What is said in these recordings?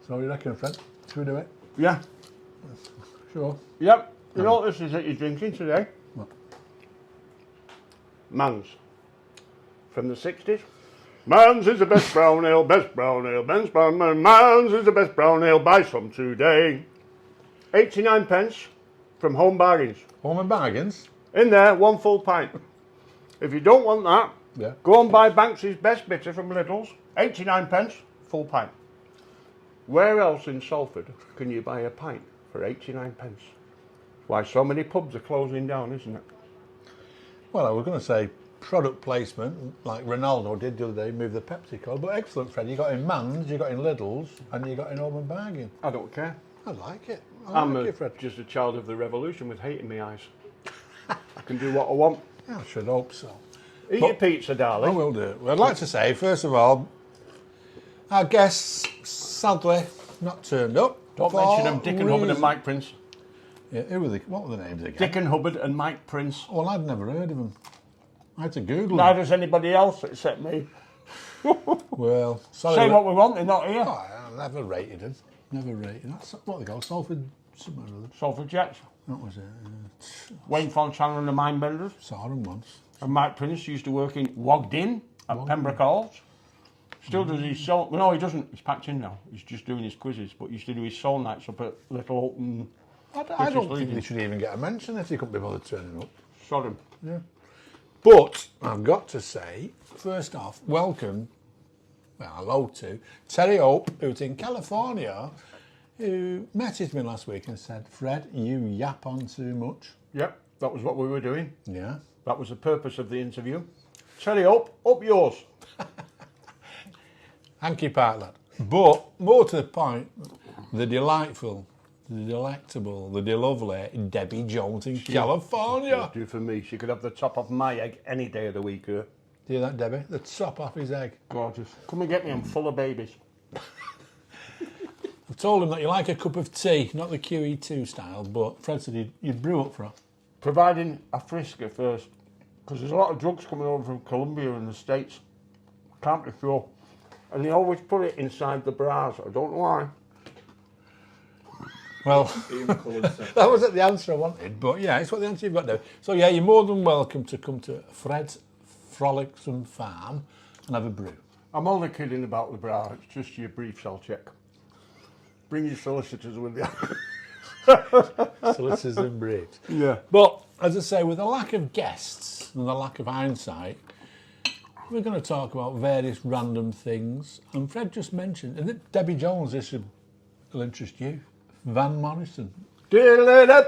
So you reckon, Fred? Should we do it? Yeah. Sure. Yep. You know what this is that you're drinking today? What? Mans. From the 60s. Mans is the best brown ale, best brown ale, best brown ale. Mans is the best brown ale, buy some today. 89 pence from Home Bargains. Home and Bargains? In there, 1 full pint. If you don't want that, go and buy Banks's Best Bitter from Lidl's. 89 pence, full pint. Where else in Salford can you buy a pint for 89 pence? Why so many pubs are closing down, isn't it? Well, I was going to say product placement, like Ronaldo did the other day, move the Pepsi code. But excellent, Fred. You got in Mans, you got in Lidl's, and you got in Home and Bargain. I don't care. I like it. I'm just a child of the revolution with hate in my eyes. I can do what I want. I should hope so. Eat your pizza, darling. I will do. Well, I'd like to say, first of all, our guests, sadly, not turned up. Don't mention them, Dick and Hubbard and Mike Prince. Yeah, what were the names again? Dick and Hubbard and Mike Prince. Well, I'd never heard of them. I had to Google them. Neither has anybody else except me. Well, sorry. Say what we want, they're not here. Oh, I never rated them. Never rated. That's what they call Salford somewhere or other. Salford Jets. That was it. Wayne Fontana and the Mindbenders. Saw them once. And Mike Prince used to work in Wogged In at Pembroke Halls. Still does his soul. Well, no, he doesn't. He's packed in now. He's just doing his quizzes. But he used to do his soul nights up at Little Open. I don't think they should even get a mention if they couldn't be bothered turning up. Sod him. Yeah. But I've got to say, first off, welcome, well, hello to Terry Hope, who's in California, who messaged me last week and said, Fred, you yap on too much. Yep, that was what we were doing. Yeah. That was the purpose of the interview. Terry up yours. Hanky part, lad. But more to the point, the delightful, the delectable, the delovely Debbie Jones in California. Do for me. She could have the top off my egg any day of the week. Do you hear that, Debbie? The top off his egg. Gorgeous. Come and get me. I'm full of babies. I've told him that you like a cup of tea, not the QE2 style, but Fred said you'd brew up for her. Providing a frisker first, because there's a lot of drugs coming over from Colombia and the States. Can't be sure. And they always put it inside the bras. I don't know why. Well, that wasn't the answer I wanted, but yeah, it's what the answer you've got now. So yeah, you're more than welcome to come to Fred's Frolicsome Farm and have a brew. I'm only kidding about the bra. It's just your briefs I'll check. Bring your solicitors with you. Solicitors and briefs. Yeah. But as I say, with the lack of guests and the lack of hindsight, we're going to talk about various random things. And Fred just mentioned, and Debbie Jones, this will interest you, Van Morrison. The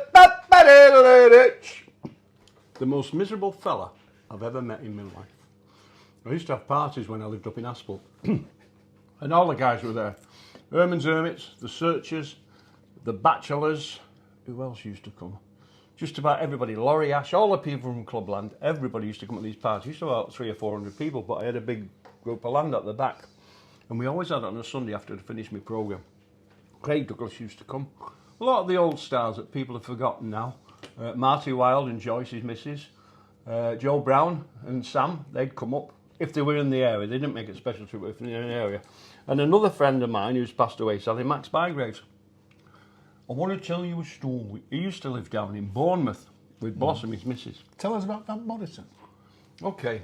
most miserable fella I've ever met in my life. I used to have parties when I lived up in Aspel. And all the guys were there. Herman's Hermits, the Searchers, the Bachelors. Who else used to come? Just about everybody. Laurie Ash, all the people from Clubland. Everybody used to come at these parties. Used to have about 300 or 400 people, but I had a big group of land at the back. And we always had it on a Sunday after I'd finished my programme. Craig Douglas used to come. A lot of the old stars that people have forgotten now. Marty Wilde and Joyce, his missus. Joe Brown and Sam, they'd come up. If they were in the area, they didn't make it special trip, but if they were in the area. And another friend of mine who's passed away, sadly, Max Bygraves. I want to tell you a story. He used to live down in Bournemouth with Blossom, his missus. Tell us about Van Morrison. Okay.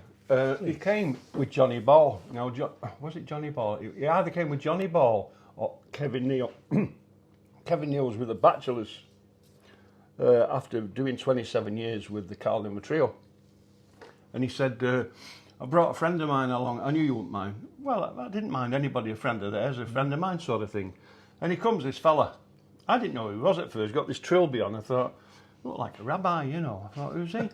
He came with Johnny Ball. Now, was it Johnny Ball? He either came with Johnny Ball or Kevin Neal. Kevin Neal was with the Bachelors after doing 27 years with the Carl Newman Trio. And he said, I brought a friend of mine along. I knew you wouldn't mind. Well, I didn't mind anybody a friend of theirs, a friend of mine sort of thing. And he comes, this fella. I didn't know who he was at first. Got this trilby on. I thought, looked like a rabbi, you know. I thought, who's he?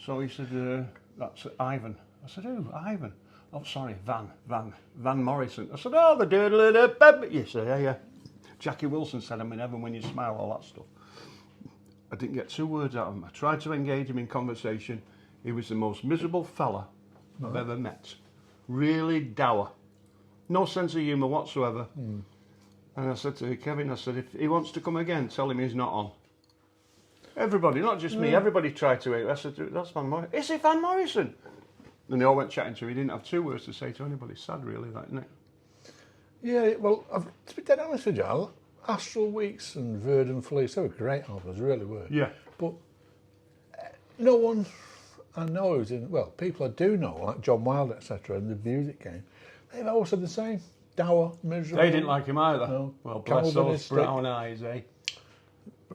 So he said, that's Ivan. I said, who? Ivan? Oh, sorry, Van Morrison. I said, oh, the doodle. He said, yeah. Jackie Wilson said, I'm in heaven when you smile, all that stuff. I didn't get 2 words out of him. I tried to engage him in conversation. He was the most miserable fella I've ever met. Really dour. No sense of humour whatsoever. And I said to Kevin, I said, if he wants to come again, tell him he's not on. Everybody, not just me, everybody tried to. I said, that's Van Morrison. Is it Van Morrison? And they all went chatting to him. He didn't have 2 words to say to anybody. Sad, really, that, isn't it? Yeah, well, to be dead honest with you, Astral Weeks and Verdant Fleece, they were great albums, really were. Yeah. But no one I know who's in, well, people I do know, like John Wilde, etc., and the music game, they've all said the same. Dour, miserable. They didn't like him either. No. Well, bless those brown eyes, eh?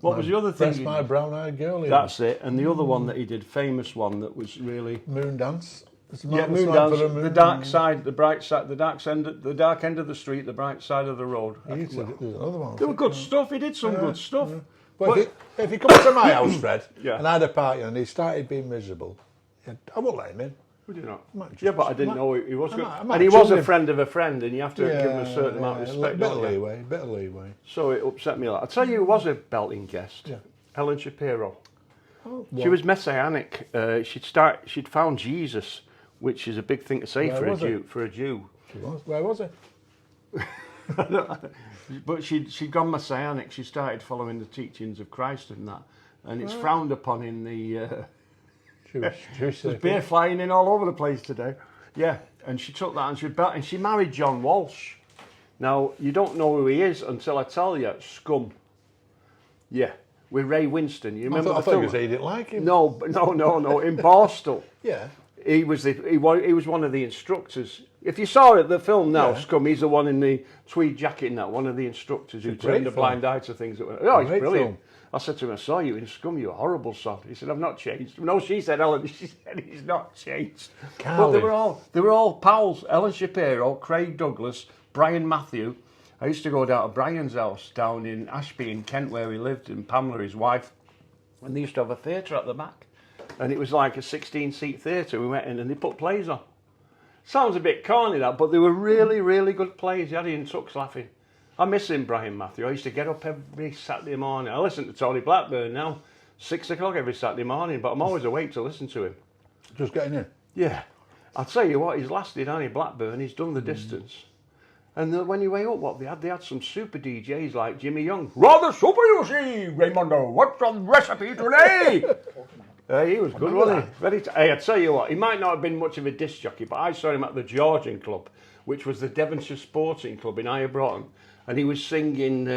What was the other thing? That's my brown-eyed girl. That's it. And the other one that he did, famous one that was really Moon Dance. Yeah, Moon Dance. The dark side, the bright side, the dark end of the street, the bright side of the road. There's another one. They were good stuff. He did some good stuff. Yeah. But if he comes to my house, Fred, Yeah. and I had a party and he started being miserable, I won't let him in. Would you not? Might Yeah, but I didn't might- know he was I good. might- I might And he was chill a him. friend of a friend, and you have to give him a certain amount of respect. Bit of don't you? leeway, bit of leeway. So it upset me a lot. I'll tell you who was a belting guest. Yeah. Ellen Shapiro. Oh, She was messianic. She'd found Jesus, which is a big thing to say Where for a was it? Jew. For a Jew. She was. Where was it? But she'd gone messianic. She started following the teachings of Christ and that, and it's frowned upon in the. Jewish There's beer flying in all over the place today. Yeah, and she took that and she married John Walsh. Now you don't know who he is until I tell you. Scum. Yeah, with Ray Winston. You remember I the thought film? you said he didn't like him. No. In Borstal. Yeah. He was one of the instructors. If you saw it, the film now, Yeah. Scum, he's the one in the tweed jacket and that, one of the instructors who It's a great turned a film. blind eye to things that were, oh, he's Great brilliant. film. I said to him, I saw you in Scum, you're a horrible sod. He said, I've not changed. No, she said, Ellen, she said, he's not changed. But they were all pals. Ellen Shapiro, Craig Douglas, Brian Matthew. I used to go down to Brian's house down in Ashby in Kent where he lived, and Pamela, his wife, and they used to have a theatre at the back. And it was like a 16-seat theatre. We went in and they put plays on. Sounds a bit corny, that, but they were really, really good plays. You had Ian Tucks laughing. I miss him, Brian Matthew. I used to get up every Saturday morning. I listen to Tony Blackburn now, 6 o'clock every Saturday morning, but I'm always awake to listen to him. Just getting in. Yeah. I'll tell you what, he's lasted, hasn't he, Blackburn? He's done the distance. And when you wake up, what they had some super DJs like Jimmy Young. Rather super, you see, Raymondo. What's the recipe today? He was good, wasn't he? Hey, I tell you what, he might not have been much of a disc jockey, but I saw him at the Georgian Club, which was the Devonshire Sporting Club in Higher Broughton, and he was singing,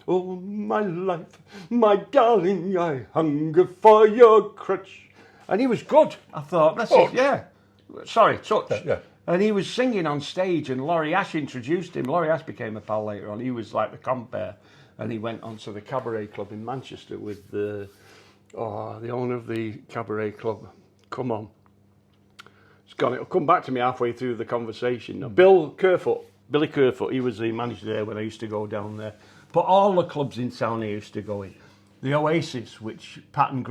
"Oh my life, my darling, I hunger for your crutch," and he was good. I thought, that's it, yeah. Sorry, Touch. Yeah. And he was singing on stage, and Laurie Ash introduced him. Laurie Ash became a pal later on. He was like the compere, and he went on to the Cabaret Club in Manchester with the owner of the Cabaret Club. Come on. It's gone. It'll come back to me halfway through the conversation. Now, Billy Kerfoot, he was the manager there when I used to go down there. But all the clubs in town I used to go in. The Oasis, which Pauline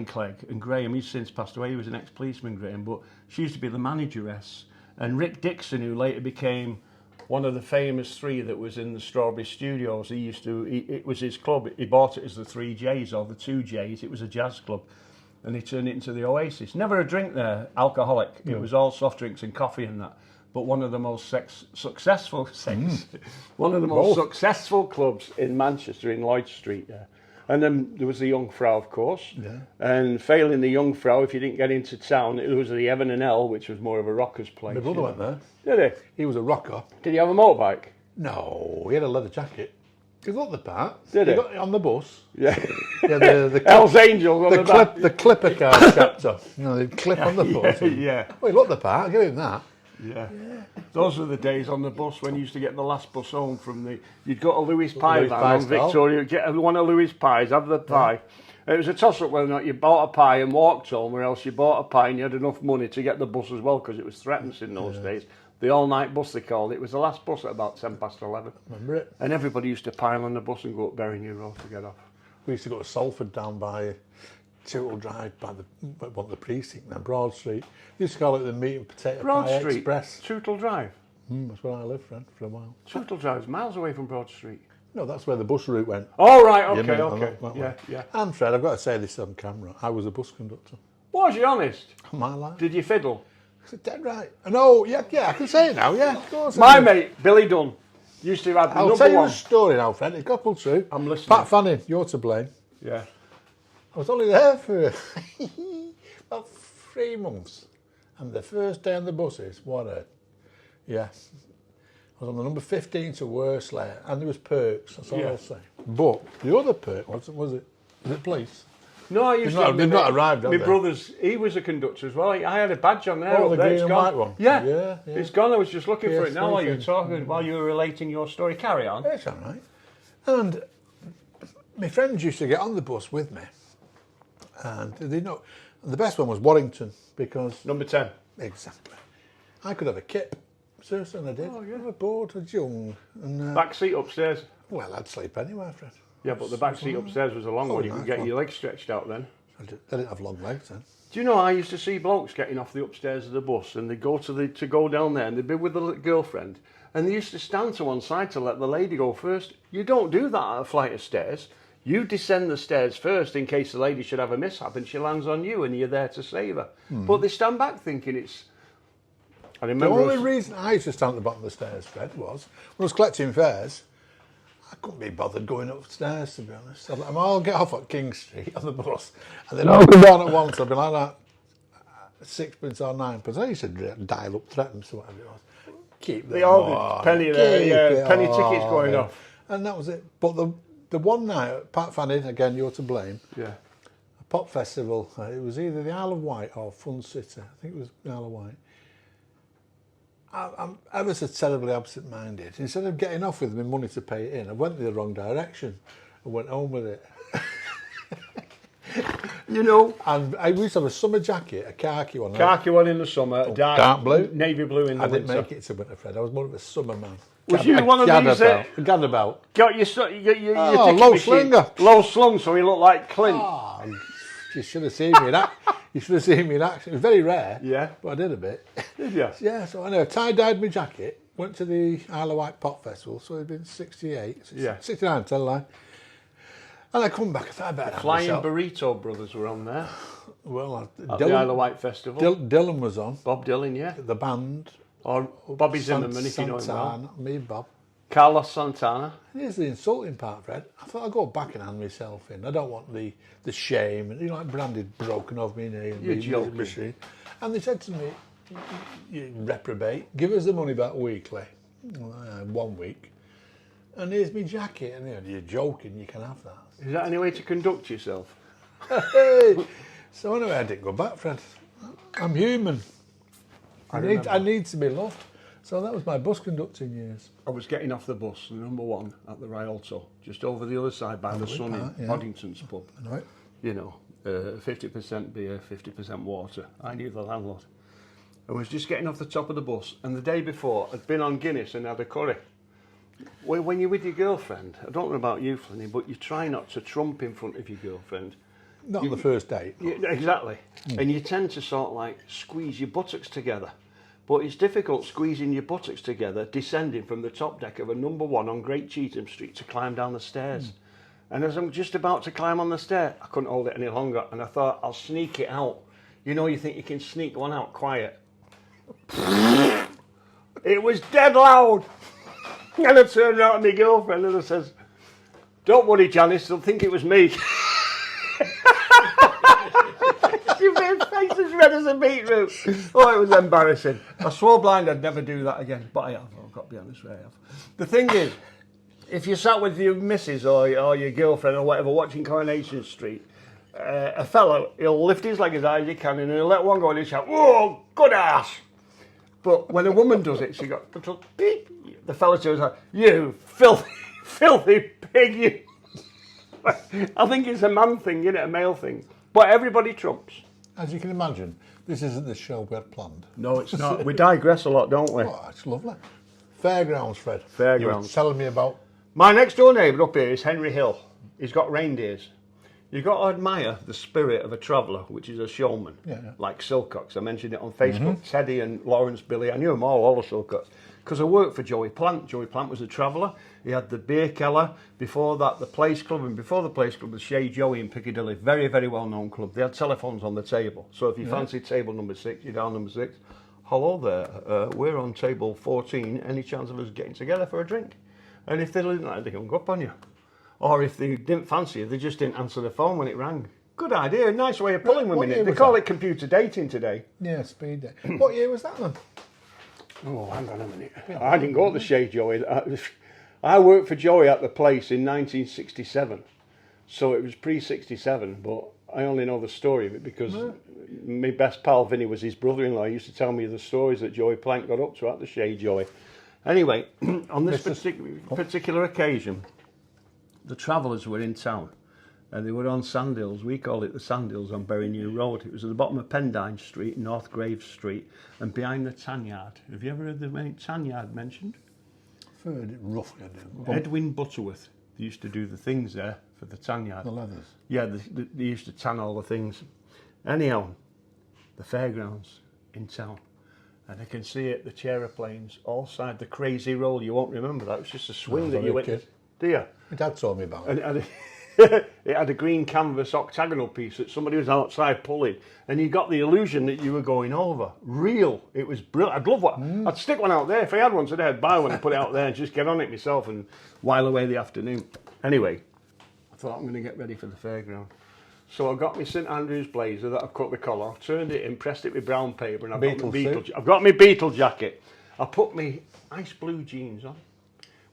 Clegg and Graham, he's since passed away, he was an ex-policeman, Graham, but she used to be the manageress. And Rick Dixon, who later became one of the famous three that was in the Strawberry Studios, it was his club, he bought it as the 3Js or the 2Js, it was a jazz club, and he turned it into the Oasis. Never a drink there, alcoholic, it was all soft drinks and coffee and that, but one of the most successful clubs in Manchester, in Lloyd Street, yeah. And then there was the Jungfrau, of course. Yeah. And failing the Jungfrau, if you didn't get into town, it was the Evan and L, which was more of a rocker's place. My brother went there. Did he? He was a rocker. Did he have a motorbike? No, he had a leather jacket. He got the part. Did he? Got it on the bus. Yeah. Yeah, the Hell's Angels on the back. The clipper car chapter. You know, the clip on the bus. Yeah. Well, he looked the part. I'll give him that. Yeah. Those were the days on the bus when you used to get the last bus home from you'd go to Louis Pie van on Victoria, get one of Louis Pies, have the pie. Yeah. It was a toss-up whether or not you bought a pie and walked home, or else you bought a pie and you had enough money to get the bus as well, because it was threatened in those days. The all-night bus, they called it. It was the last bus at about 11:10. Remember it? And everybody used to pile on the bus and go up Berry New Road to get off. We used to go to Salford down by Tootle Drive, by the precinct now, Broad Street. We used to call it the meat and potato Broad pie Street, Express. Tootle Drive. That's where I lived, friend, for a while. Tootle Drive's miles away from Broad Street. No, that's where the bus route went. Oh, right, okay. Yeah. And Fred, I've got to say this on camera, I was a bus conductor. Was you honest? My life. Did you fiddle? Dead right. No, yeah, I can say it now, yeah, of course. My mate, Billy Dunn, used to have the I'll number tell you one. a story now, Fred. It's got pulled through. I'm listening. Pat Fanning, you're to blame. Yeah. I was only there for about 3 months. And the first day on the buses, what a Yeah. I was on the number 15 to Worsley, and there was perks, that's all I'll say. But the other perk, was it police? No, I used to. They've not arrived, have my they? brother's, he was a conductor as well. I had a badge on there. Oh, up the there. green It's and gone. white one? Yeah. Yeah. It's gone. I was just looking for it now while you were PS3 talking, while you were relating your story. Carry on. It's all right. And my friends used to get on the bus with me, and they know the best one was Warrington because Number 10. exactly, I could have a kip. Seriously, and I did. Oh, yeah. I was bored, I was young, and Back seat upstairs. well, I'd sleep anywhere, Fred. Yeah, but the back seat upstairs was a long one. You could nice get one. your legs stretched out then. They didn't have long legs then. Do you know, I used to see blokes getting off the upstairs of the bus and they'd go to go down there and they'd be with the girlfriend and they used to stand to one side to let the lady go first. You don't do that at a flight of stairs. You descend the stairs first in case the lady should have a mishap and she lands on you and you're there to save her. But they stand back thinking it's... I The remember only reason I used to stand at the bottom of the stairs, Fred, was when I was collecting fares, I couldn't be bothered going upstairs, to be honest. I'll get off at King Street on the bus, and then I'll go down at once. I'll be like that, 6pence or 9pence. I used to dial up threatens or whatever it was. Keep the old penny there, yeah, penny tickets going off. And that was it. But the one night, Pat Fanny, again, you're to blame, Yeah. a pop festival, it was either the Isle of Wight or Fun City. I think it was the Isle of Wight. I'm ever so terribly absent-minded. Instead of getting off with my money to pay it in, I went the wrong direction. I went home with it. You know, And I used to have a summer jacket, a khaki one. khaki one in the summer, dark blue. navy blue in the I didn't winter. make it to winter, Fred. I was more of a summer man. Was you one of these Gadabout. got your ticket low machine? slinger. Low slung, so he looked like Clint. Oh, you should have seen me in action. You should have seen me in action. It was very rare. Yeah. But I did a bit. Did you? Yeah, so I know. Tie-dyed my jacket, went to the Isle of Wight Pop Festival, so it'd been 68, Yeah. 69, tell a lie. And I come back, I thought I better have Flying myself. Burrito Brothers were on there Well, at the Isle of Wight Festival. Dylan was on, Bob Dylan, yeah. the band. Or Bobby Zimmerman, if you know him well. Santana, me, Bob. Carlos Santana. Here's the insulting part, Fred. I thought I'd go back and hand myself in. I don't want the shame. And, like branded broken off me knee. And You're me joking. machine. And they said to me, you reprobate, give us the money back weekly. Well, I had 1 week. And here's my jacket. And they went, you're joking, you can have that. Is that any way to conduct yourself? Hey! So anyway, I didn't go back, Fred. I'm human. I need to be loved. So that was my bus conducting years. I was getting off the bus, number 1, at the Rialto, just over the other side by the Sun in Oddington's pub. Right. You know, 50% beer, 50% water. I knew the landlord. I was just getting off the top of the bus, and the day before, I'd been on Guinness and had a curry. When you're with your girlfriend, I don't know about you, Flynny, but you try not to trump in front of your girlfriend. Not on the first date. Exactly. And you tend to sort of like squeeze your buttocks together. But it's difficult squeezing your buttocks together, descending from the top deck of a number 1 on Great Cheetham Street to climb down the stairs. And as I'm just about to climb on the stair, I couldn't hold it any longer, and I thought, I'll sneak it out. You know, you think you can sneak one out quiet. It was dead loud. And I turned around to my girlfriend and I says, don't worry, Janice, they'll think it was me. She made face as red as a beetroot. Oh, it was embarrassing. I swore blind I'd never do that again, but I have. I've got to be honest with you, I have. The thing is, if you sat with your missus or your girlfriend or whatever watching Coronation Street, a fella, he'll lift his leg as high as he can and he'll let one go and he'll shout, whoa, good ass. But when a woman does it, she got beep. The fella says, you filthy pig, you. I think it's a man thing, isn't it? A male thing. But everybody trumps. As you can imagine, this isn't the show we had planned. No, it's not. We digress a lot, don't we? Oh, it's lovely. Fairgrounds, Fred. Fairgrounds. You were telling me about. My next door neighbour up here is Henry Hill. He's got reindeers. You've got to admire the spirit of a traveller, which is a showman, like Silcox. I mentioned it on Facebook. Teddy and Lawrence, Billy, I knew them all the Silcox. Because I worked for Joey Plant. Joey Plant was a traveller. He had the Beer Keller. Before that, the Place Club. And before the Place Club, the Shea Joey in Piccadilly. Very, very well-known club. They had telephones on the table. So if you fancy table number 6, you're down number 6. Hello there. We're on table 14. Any chance of us getting together for a drink? And if they didn't like it, they hung up on you. Or if they didn't fancy you, they just didn't answer the phone when it rang. Good idea. Nice way of pulling women in. They call it computer dating today. Yeah, speed date. What year was that then? Oh, hang on a minute. I didn't go to the Shade, Joey. I worked for Joey at the place in 1967. So it was pre-67, but I only know the story of it because my best pal Vinny was his brother-in-law. He used to tell me the stories that Joey Plank got up to at the Shade, Joey. Anyway, on this particular occasion, the Travellers were in town and they were on Sandhills. We called it the Sandhills on Bury New Road. It was at the bottom of Pendine Street, North Graves Street, and behind the Tanyard. Have you ever heard the Tanyard mentioned? I've heard it roughly, I do. Edwin Butterworth. They used to do the things there for the Tanyard. The leathers. Yeah, they used to tan all the things. Anyhow, the Fairgrounds in town. And I can see it, the aeroplanes, all side the crazy roll. You won't remember that. It was just a swing that you went. Kid. Do you? My dad told me about it. And it had a green canvas octagonal piece that somebody was outside pulling. And you got the illusion that you were going over. Real. It was brilliant. I'd love one. I'd stick one out there. If I had one today, I'd buy one and put it out there and just get on it myself and while away the afternoon. Anyway, I thought I'm going to get ready for the fairground. So I got my St Andrews blazer that I've cut the collar, turned it in, pressed it with brown paper, and I've got my Beetle jacket. I put my ice blue jeans on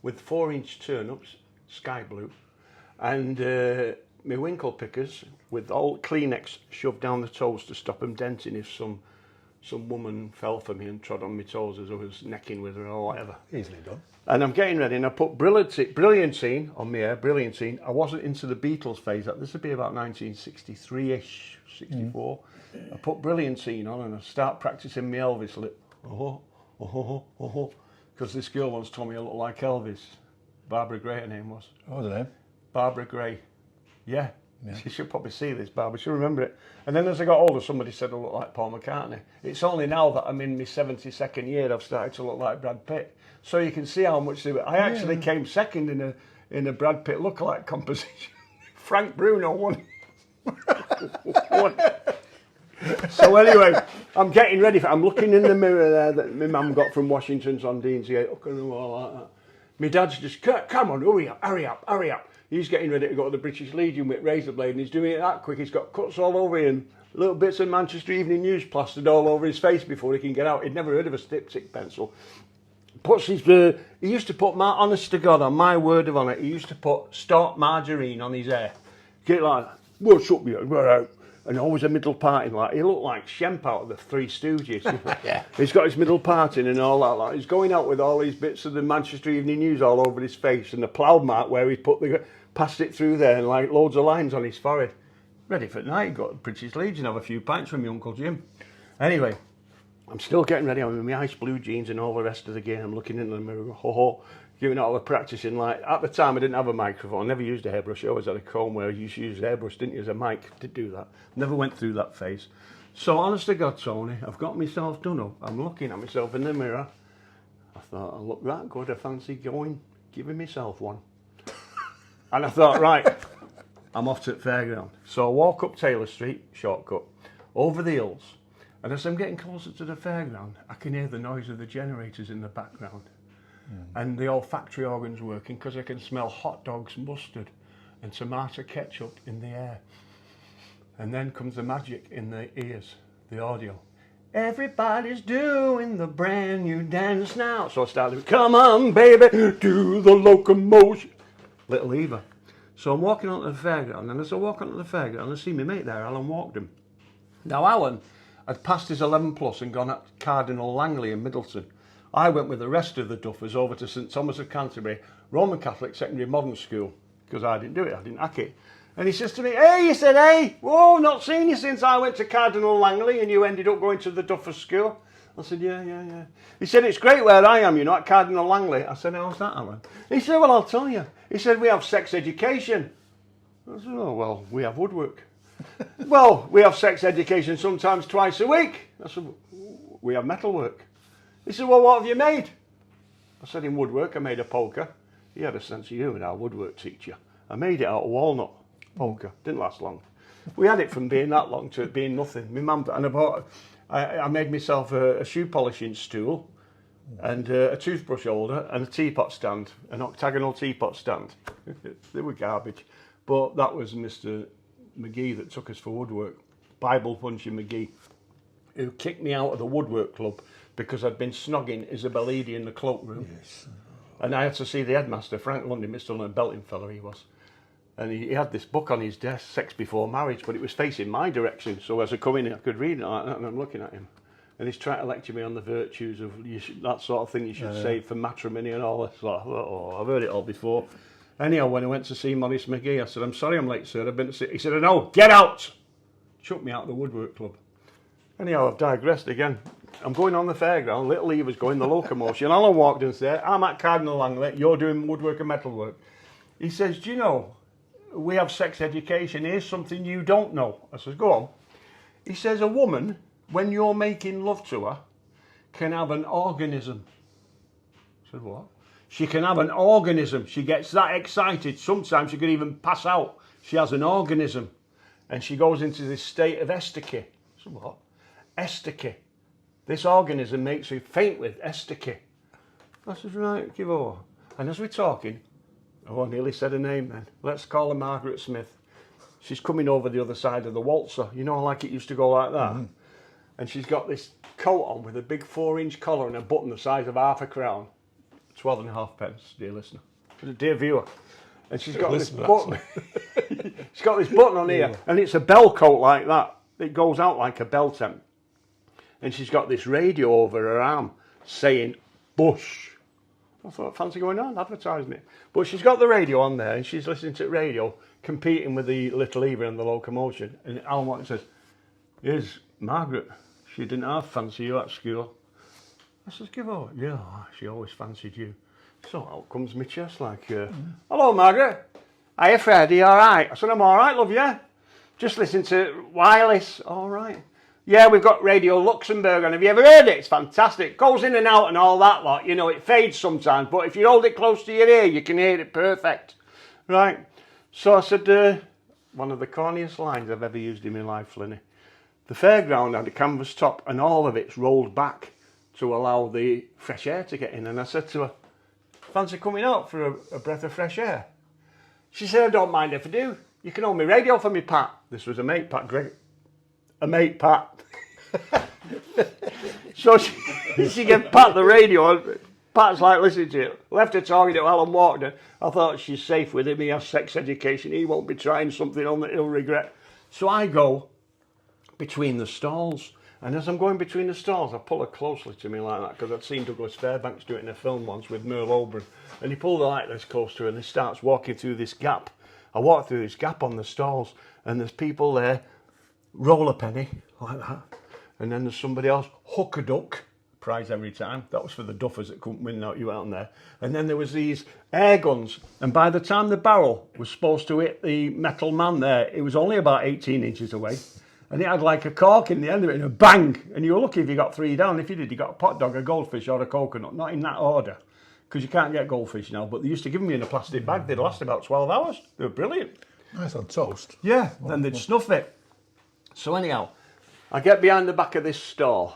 with 4-inch turn-ups, sky blue, and my winkle pickers with all Kleenex shoved down the toes to stop them denting if some woman fell for me and trod on my toes as I was necking with her or whatever. Easily done. And I'm getting ready, and I put Brilliantine on my hair, Brilliantine. I wasn't into the Beatles phase. This would be about 1963-ish, 64. I put Brilliantine on, and I start practicing my Elvis lip. Because this girl once told me I looked like Elvis. Barbara Gray, her name was. What was her name? Barbara Gray. Yeah. She should probably see this, Barbara. She'll remember it. And then as I got older, somebody said I look like Paul McCartney. It's only now that I'm in my 72nd year I've started to look like Brad Pitt. So you can see how much they were. I actually came second in a Brad Pitt lookalike composition. Frank Bruno won. So anyway, I'm getting ready for. I'm looking in the mirror there that my mum got from Washington's on Dean's Gate. Looking at all like that. My dad's just, come on, hurry up. He's getting ready to go to the British Legion with razor blade, and he's doing it that quick. He's got cuts all over him, little bits of Manchester Evening News plastered all over his face before he can get out. He'd never heard of a dipstick pencil. Puts his, he used to put, honest to God, on my word of honour, he used to put stalk margarine on his hair. Get like, what's up here? We're out. And always a middle parting, like he looked like Shemp out of the Three Stooges. Yeah. He's got his middle parting and all that. Like he's going out with all these bits of the Manchester Evening News all over his face and the plough mark where he passed it through there and like loads of lines on his forehead. Ready for tonight. Got the British Legion, have a few pints from my Uncle Jim. Anyway, I'm still getting ready. I'm in my ice blue jeans and all the rest of the gear. I'm looking in the mirror, giving it all the practicing. Like at the time, I didn't have a microphone. I never used a hairbrush. I always had a comb where you used to use a hairbrush, didn't you, as a mic? Did do that. Never went through that phase. So honest to God, Tony, I've got myself done up. I'm looking at myself in the mirror. I thought, I look that good. I fancy giving myself one. And I thought, right, I'm off to the fairground. So I walk up Taylor Street, shortcut, over the hills. And as I'm getting closer to the fairground, I can hear the noise of the generators in the background. And the old factory organs working because I can smell hot dogs, mustard and tomato ketchup in the air. And then comes the magic in the ears, the audio. Everybody's doing the brand new dance now. So I started, come on baby, do the locomotion. Little Eva. So I'm walking onto the fairground, and as I walk onto the fairground, I see my mate there, Alan Walkden. Now Alan had passed his 11 plus and gone at Cardinal Langley in Middleton. I went with the rest of the duffers over to St Thomas of Canterbury, Roman Catholic Secondary Modern School, because I didn't do it, I didn't hack it. And he says to me, hey, he said, hey, whoa, not seen you since I went to Cardinal Langley and you ended up going to the Duffers School. I said, yeah. He said, it's great where I am, at Cardinal Langley. I said, how's that, Alan? He said, well, I'll tell you. He said, we have sex education. I said, oh, well, we have woodwork. Well, we have sex education sometimes twice a week. I said, we have metalwork. He said, well, what have you made? I said, in woodwork, I made a poker. He had a sense of humour, our woodwork teacher. I made it out of walnut poker. Didn't last long. We had it from being that long to it being nothing. My mum, and I made myself a shoe polishing stool and a toothbrush holder and a teapot stand, an octagonal teapot stand. They were garbage. But that was Mr. McGee that took us for woodwork, Bible punching McGee, who kicked me out of the woodwork club because I'd been snogging Isabel Eady in the cloakroom. Yes. And I had to see the headmaster, Frank Lundy, Mr. London, belting fellow he was. And he had this book on his desk, Sex Before Marriage, but it was facing my direction. So as I come in, I could read it like that, and I'm looking at him. And he's trying to lecture me on the virtues of that sort of thing you should say for matrimony and all that. So I thought, oh, I've heard it all before. Anyhow, when I went to see Maurice McGee, I said, I'm sorry I'm late, sir. I've been to see... He said, no, get out! Chucked me out of the woodwork club. Anyhow, I've digressed again. I'm going on the fairground. Little Eva's going the locomotion. Alan walked in and said, I'm at Cardinal Langley. You're doing woodwork and metalwork. He says, do you know, we have sex education. Here's something you don't know. I says, go on. He says, a woman, when you're making love to her, can have an organism. I said, what? She can have an organism. She gets that excited. Sometimes she can even pass out. She has an organism. And she goes into this state of esticky. I said, what? Esticky. This organism makes her faint with esticky. I said, right, give over. And as we're talking, oh, I nearly said her name then. Let's call her Margaret Smith. She's coming over the other side of the waltzer. You know, like it used to go like that. Mm-hmm. And she's got this coat on with a big 4-inch collar and a button the size of half a crown. 12.5 pence, dear listener. Dear viewer. And she's got this button. She's got this button on here, and it's a bell coat like that. It goes out like a bell temp. And she's got this radio over her arm saying, Bush. I thought, fancy going on, advertising it. But she's got the radio on there, and she's listening to radio, competing with the little Eva and the locomotion. And Alan Watson says, here's Margaret. She didn't half fancy you at school. I says, give her. Yeah, she always fancied you. So out comes my chest like, hello, Margaret. Hiya, Freddie, all right? I said, I'm all right, love, yeah. Just listen to wireless. All right. Yeah, we've got Radio Luxembourg on. Have you ever heard it? It's fantastic. Goes in and out and all that lot. You know, it fades sometimes, but if you hold it close to your ear, you can hear it perfect. Right. So I said, one of the corniest lines I've ever used in my life, Flynny. The fairground had a canvas top and all of it's rolled back to allow the fresh air to get in. And I said to her, fancy coming out for a breath of fresh air? She said, I don't mind if I do. You can hold me radio for me, Pat. This was a mate, Pat Greg. A mate, Pat. So she gave Pat the radio. Pat's like listening to it. Left her talking to Alan Walker. I thought she's safe with him. He has sex education. He won't be trying something on that he'll regret. So I go between the stalls. And as I'm going between the stalls, I pull her closely to me like that because I'd seen Douglas Fairbanks do it in a film once with Merle Oberon. And he pulled her like this close to her and he starts walking through this gap. I walk through this gap on the stalls and there's people there, roll a penny like that. And then there's somebody else, hook a duck, prize every time. That was for the duffers that couldn't win out you out there. And then there was these air guns. And by the time the barrel was supposed to hit the metal man there, it was only about 18 inches away. And it had like a cork in the end of it and a bang. And you were lucky if you got 3 down. If you did, you got a pot dog, a goldfish or a coconut. Not in that order. Because you can't get goldfish now. But they used to give them in a plastic bag. They'd last about 12 hours. They were brilliant. Nice on toast. Yeah. Then they'd snuff it. So anyhow, I get behind the back of this store.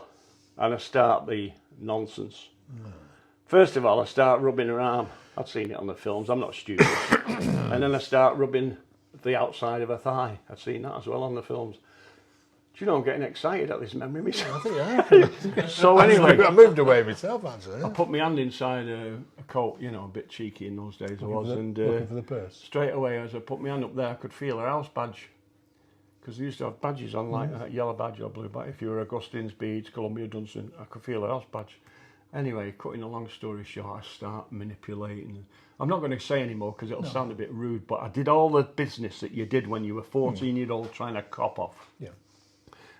And I start the nonsense. First of all, I start rubbing her arm. I'd seen it on the films. I'm not stupid. And then I start rubbing the outside of her thigh. I'd seen that as well on the films. Do you know I'm getting excited at this memory myself? I think yeah. So anyway, I moved away myself actually. I put my hand inside a coat, you know, a bit cheeky in those days I was, and looking for the purse. Straight away as I put my hand up there, I could feel her house badge because they used to have badges on like that, yellow badge or blue badge. If you were Augustine's Beads, Columbia Dunson, I could feel her house badge. Anyway, cutting a long story short, I start manipulating. I'm not going to say anymore because it'll sound a bit rude, but I did all the business that you did when you were 14-year-old trying to cop off. Yeah.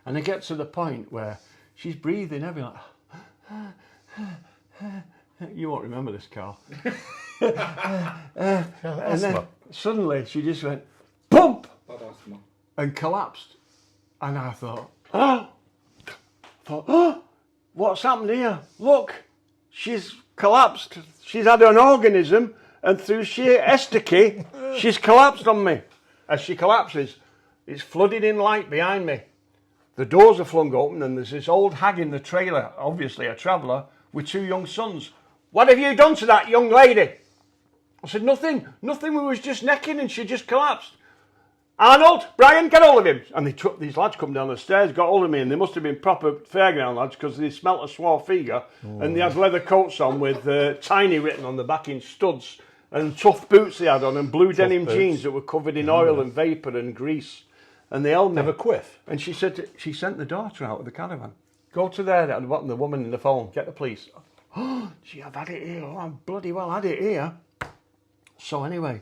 And I get to the point where she's breathing heavy, like, you won't remember this, Carl. And then suddenly she just went, bump, and collapsed. And I thought, what's happened here? Look, she's collapsed. She's had an organism, and through sheer esticky, she's collapsed on me. As she collapses, it's flooded in light behind me. The doors are flung open and there's this old hag in the trailer, obviously a traveller, with 2 young sons. What have you done to that young lady? I said, nothing. We was just necking and she just collapsed. Arnold, Brian, get hold of him. And these lads come down the stairs, got hold of me, and they must have been proper Fairground lads because they smelt a swore figure, and they had leather coats on with tiny written on the back in studs, and tough boots they had on, and blue denim jeans that were covered in oil and vapour and grease. And they held me. Never quiff. And she sent the daughter out of the caravan. Go to there at the bottom, the woman in the phone, get the police. Oh, gee, I've had it here. Oh, I've bloody well had it here. So anyway,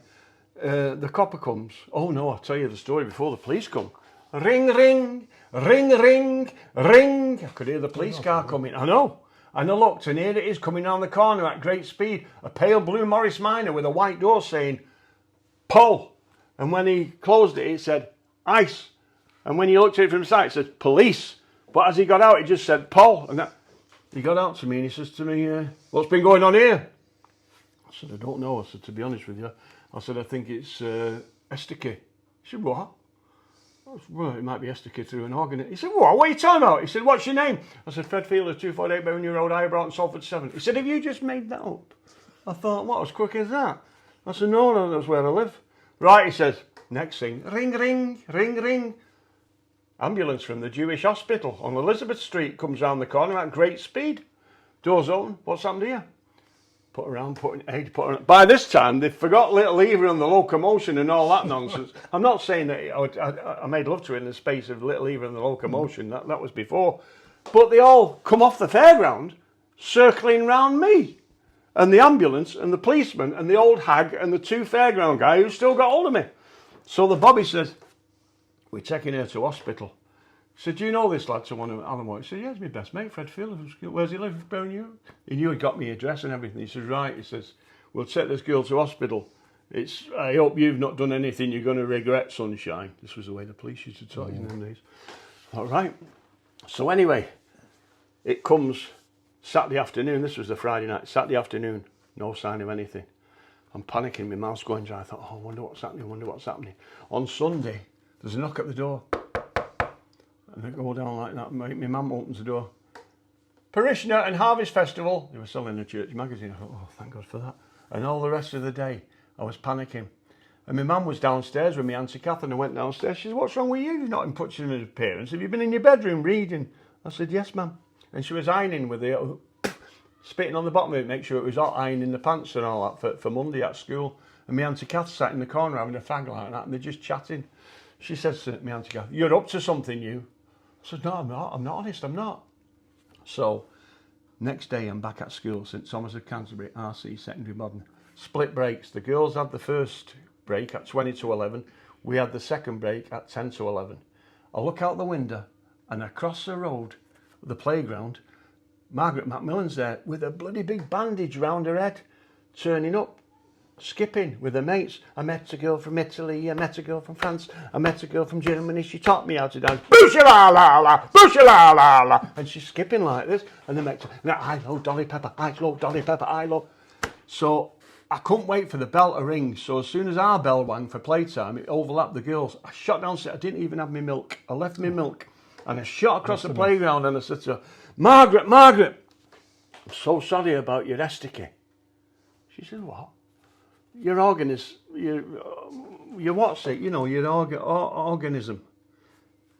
the copper comes. Oh no, I'll tell you the story before the police come. Ring, ring, ring, ring, ring. I could hear the police car coming. I know. And I looked, and here it is coming down the corner at great speed. A pale blue Morris Minor with a white door saying, pull. And when he closed it, it said, ice. And when he looked at it from the side, it said, police. But as he got out, it just said, Paul. And he got out to me and he says to me, what's been going on here? I said, I don't know. I said, to be honest with you, I said, I think it's esticky. He said, what? I said, well, it might be esticky through an organ. He said, what are you talking about? He said, what's your name? I said, Fred Fielder, 248 Boundary Road, Highbroughton, Salford 7. He said, have you just made that up? I thought, what, as quick as that? I said, no, that's where I live. Right, he says, next thing, ring, ring, ring, ring. Ambulance from the Jewish hospital on Elizabeth Street comes round the corner at great speed. Doors open. What's happened here? Put around, By this time, they forgot little Eva and the locomotion and all that nonsense. I'm not saying that I made love to her in the space of little Eva and the locomotion. That was before. But they all come off the fairground, circling round me. And the ambulance and the policeman and the old hag and the two fairground guy who still got hold of me. So the bobby says, we're taking her to hospital. He said, do you know this lad to one of Alan? He said, yeah, he's my best mate, Fred Fielder. Where's he live? He knew he'd got me address and everything. He says, right. He says, we'll take this girl to hospital. I hope you've not done anything you're going to regret, sunshine. This was the way the police used to talk in them days. All right. So anyway, it comes Saturday afternoon. This was the Friday night. Saturday afternoon, no sign of anything. I'm panicking. My mouth's going dry. I thought, oh, I wonder what's happening. On Sunday, there's a knock at the door. And I go down like that. My mum opens the door. Parishioner and Harvest Festival. They were selling a church magazine. I thought, oh, thank God for that. And all the rest of the day, I was panicking. And my mum was downstairs with me Auntie Catherine. I went downstairs. She said, what's wrong with you? You've not in touch with your parents. Have you been in your bedroom reading? I said, yes, ma'am. And she was ironing with it, spitting on the bottom of it, make sure it was hot, ironing the pants and all that for Monday at school. And my Auntie Kath sat in the corner having a fag like that, and they're just chatting. She says to me, Auntie Kath, you're up to something, you. I said, no, I'm not. I'm not honest, I'm not. So, next day I'm back at school, St Thomas of Canterbury, RC Secondary Modern. Split breaks. The girls had the first break at 20 to 11. We had the second break at 10 to 11. I look out the window and across the road, the playground, Margaret Macmillan's there with a bloody big bandage round her head, turning up, skipping with her mates. I met a girl from Italy, I met a girl from France, I met a girl from Germany, she taught me how to dance. Boosh-a-la-la-la, boosh-a-la-la-la. And she's skipping like this. And the mates, I love Dolly Pepper, I love Dolly Pepper, I love. So I couldn't wait for the bell to ring. So as soon as our bell rang for playtime, it overlapped the girls. I shot downstairs, I didn't even have my milk. I left my milk and I shot across the playground and I said to her, Margaret, I'm so sorry about your esticky. She said, what? Your your what's it? You know, your organism.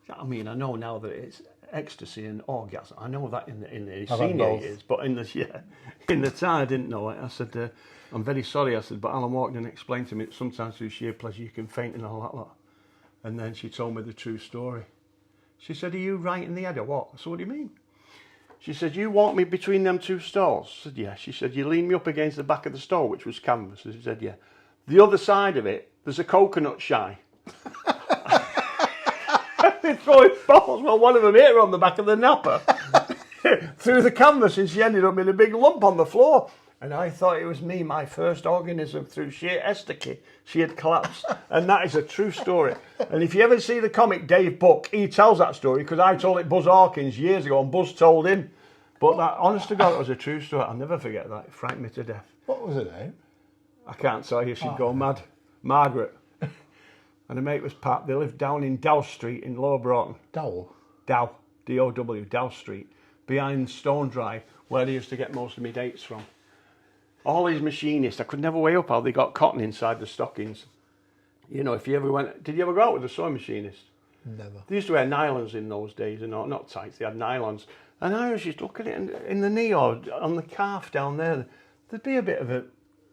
I mean, I know now that it's ecstasy and orgasm. I know that in the senior years, but in the time I didn't know it. I said, I'm very sorry. I said, but Alan walked in and explained to me that sometimes through sheer pleasure you can faint and all that lot. And then she told me the true story. She said, are you right in the head or what? I said, what do you mean? She said, you walked me between them two stalls? I said, yeah. She said, you leaned me up against the back of the stall, which was canvas. She said, yeah. The other side of it, there's a coconut shy. They throw it balls. Well, one of them hit her on the back of the napper through the canvas, and she ended up in a big lump on the floor. And I thought it was me, my first organism, through sheer esticky. She had collapsed. And that is a true story. And if you ever see the comic Dave Buck, he tells that story because I told it Buzz Hawkins years ago and Buzz told him. But that, honest to God, it was a true story. I'll never forget that. It frightened me to death. What was her name? I can't tell you. She'd go mad. Margaret. And her mate was Pat. They lived down in Dow Street in Lower Broughton. Dowell? Dow. D-O-W. Dow Street. Behind Stone Drive, where they used to get most of my dates from. All these machinists, I could never weigh up how they got cotton inside the stockings. You know, if you ever went, did you ever go out with a sewing machinist? Never. They used to wear nylons in those days, and not tights, they had nylons. And I was just looking at it in the knee or on the calf down there, there'd be a bit of a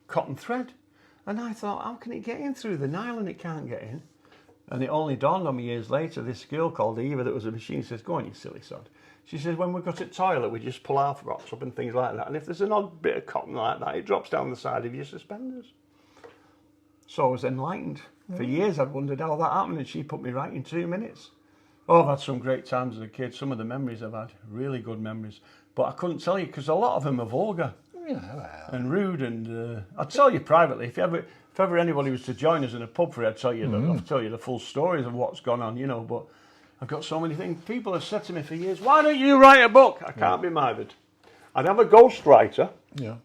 cotton thread. And I thought, how can it get in through the nylon? It can't get in. And it only dawned on me years later, this girl called Eva that was a machinist says, go on, you silly sod. She says, when we got to the toilet, we just pull our frocks up and things like that. And if there's an odd bit of cotton like that, it drops down the side of your suspenders. So I was enlightened. For years I'd wondered how that happened, and she put me right in 2 minutes. Oh, I've had some great times as a kid. Some of the memories I've had, really good memories. But I couldn't tell you because a lot of them are vulgar and rude. And I'd tell you privately, if ever anybody was to join us in a pub for it, I'd tell you the full stories of what's gone on, you know. But I've got so many things. People have said to me for years, why don't you write a book? I can't be bothered. I'd have a ghostwriter. Yeah.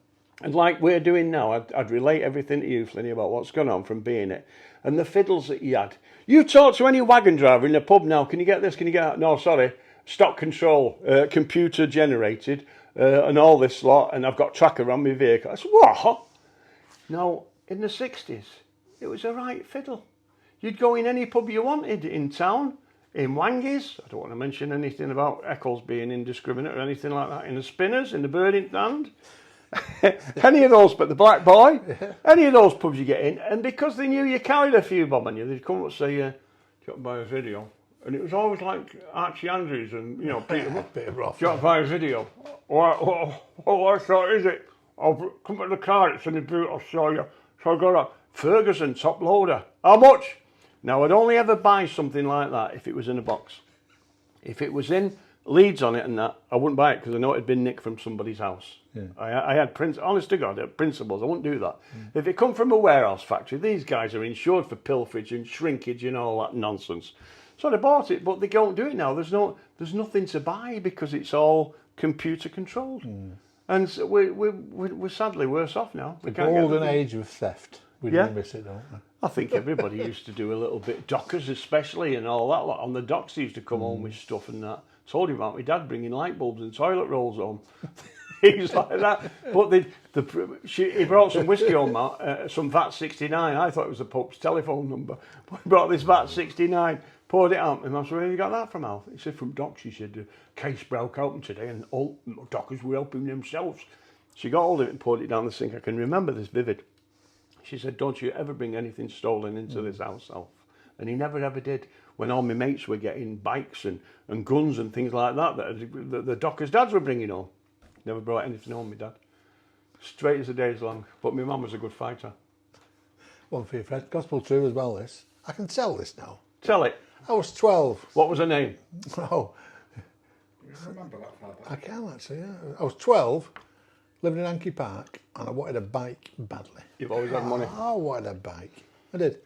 And like we're doing now, I'd relate everything to you, Flynny, about what's gone on from being it. And the fiddles that you had. You talk to any wagon driver in the pub now, can you get this, can you get that? No, sorry, stock control, computer generated, and all this lot, and I've got tracker on my vehicle. I said, what? Now, in the 60s, it was a right fiddle. You'd go in any pub you wanted in town, in Wangies, I don't want to mention anything about Eccles being indiscriminate or anything like that, in the Spinners, in the Birding Stand. Any of those, but the Black Boy, any of those pubs you get in, and because they knew you carried a few bob on you, they'd come up and say, do you want to buy a video? And it was always like Archie Andrews and, you know, Peter, do you want to buy a video? What sort is it? I'll come to the car, it's in the boot, I'll show you. So I got a Ferguson top loader. How much? Now, I'd only ever buy something like that if it was in a box. If it was in leads on it and that, I wouldn't buy it because I know it had been nicked from somebody's house. Yeah. I had, honest to God, principles. I wouldn't do that. If it come from a warehouse factory, these guys are insured for pilferage and shrinkage and all that nonsense. So they bought it, but they don't do it now. There's nothing to buy because it's all computer controlled. And so we're sadly worse off now. The golden age of theft. We do miss it, don't we? I think everybody used to do a little bit, dockers especially and all that lot. On the docks they used to come home with stuff and that. Told him about my dad bringing light bulbs and toilet rolls home. Things like that. But he brought some whiskey home, some VAT 69. I thought it was the Pope's telephone number. But he brought this VAT 69, poured it out. And I said, where have you got that from, Al? He said, from docks. He said, the case broke open today and all dockers were helping themselves. She got hold of it and poured it down the sink. I can remember this vivid. She said, don't you ever bring anything stolen into this house, Alf. And he never ever did. When all my mates were getting bikes and guns and things like that the dockers' dads were bringing home. Never brought anything home, my dad. Straight as the day's long. But my mum was a good fighter. One for your friend. Gospel true as well, this. I can tell this now. Tell it. I was 12. What was her name? Oh. You remember that far back? I can actually, yeah. I was 12, living in Hankey Park, and I wanted a bike badly. You've always had money. I wanted a bike. I did.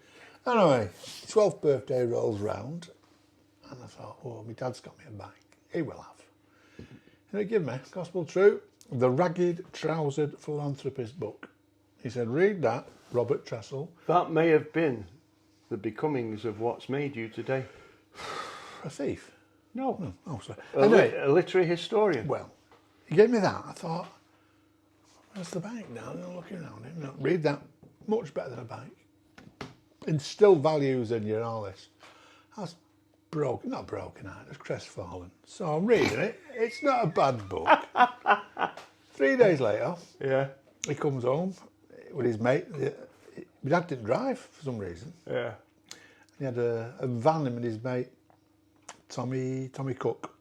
Anyway, 12th birthday rolls round, and I thought, oh, my dad's got me a bike. He will have. And he gave me, gospel true, The Ragged Trousered Philanthropist book. He said, read that, Robert Tressel. That may have been the becomings of what's made you today. A thief? No. Oh, sorry. A literary historian. Well, he gave me that. I thought, where's the bike now? And I'm looking around him. No, read that. Much better than a bike. Instill values in you and all this. I was not broken out, just crestfallen. So I'm reading it. It's not a bad book. 3 days later, he comes home with his mate. My dad didn't drive for some reason. Yeah. He had a van, him and his mate, Tommy Cook.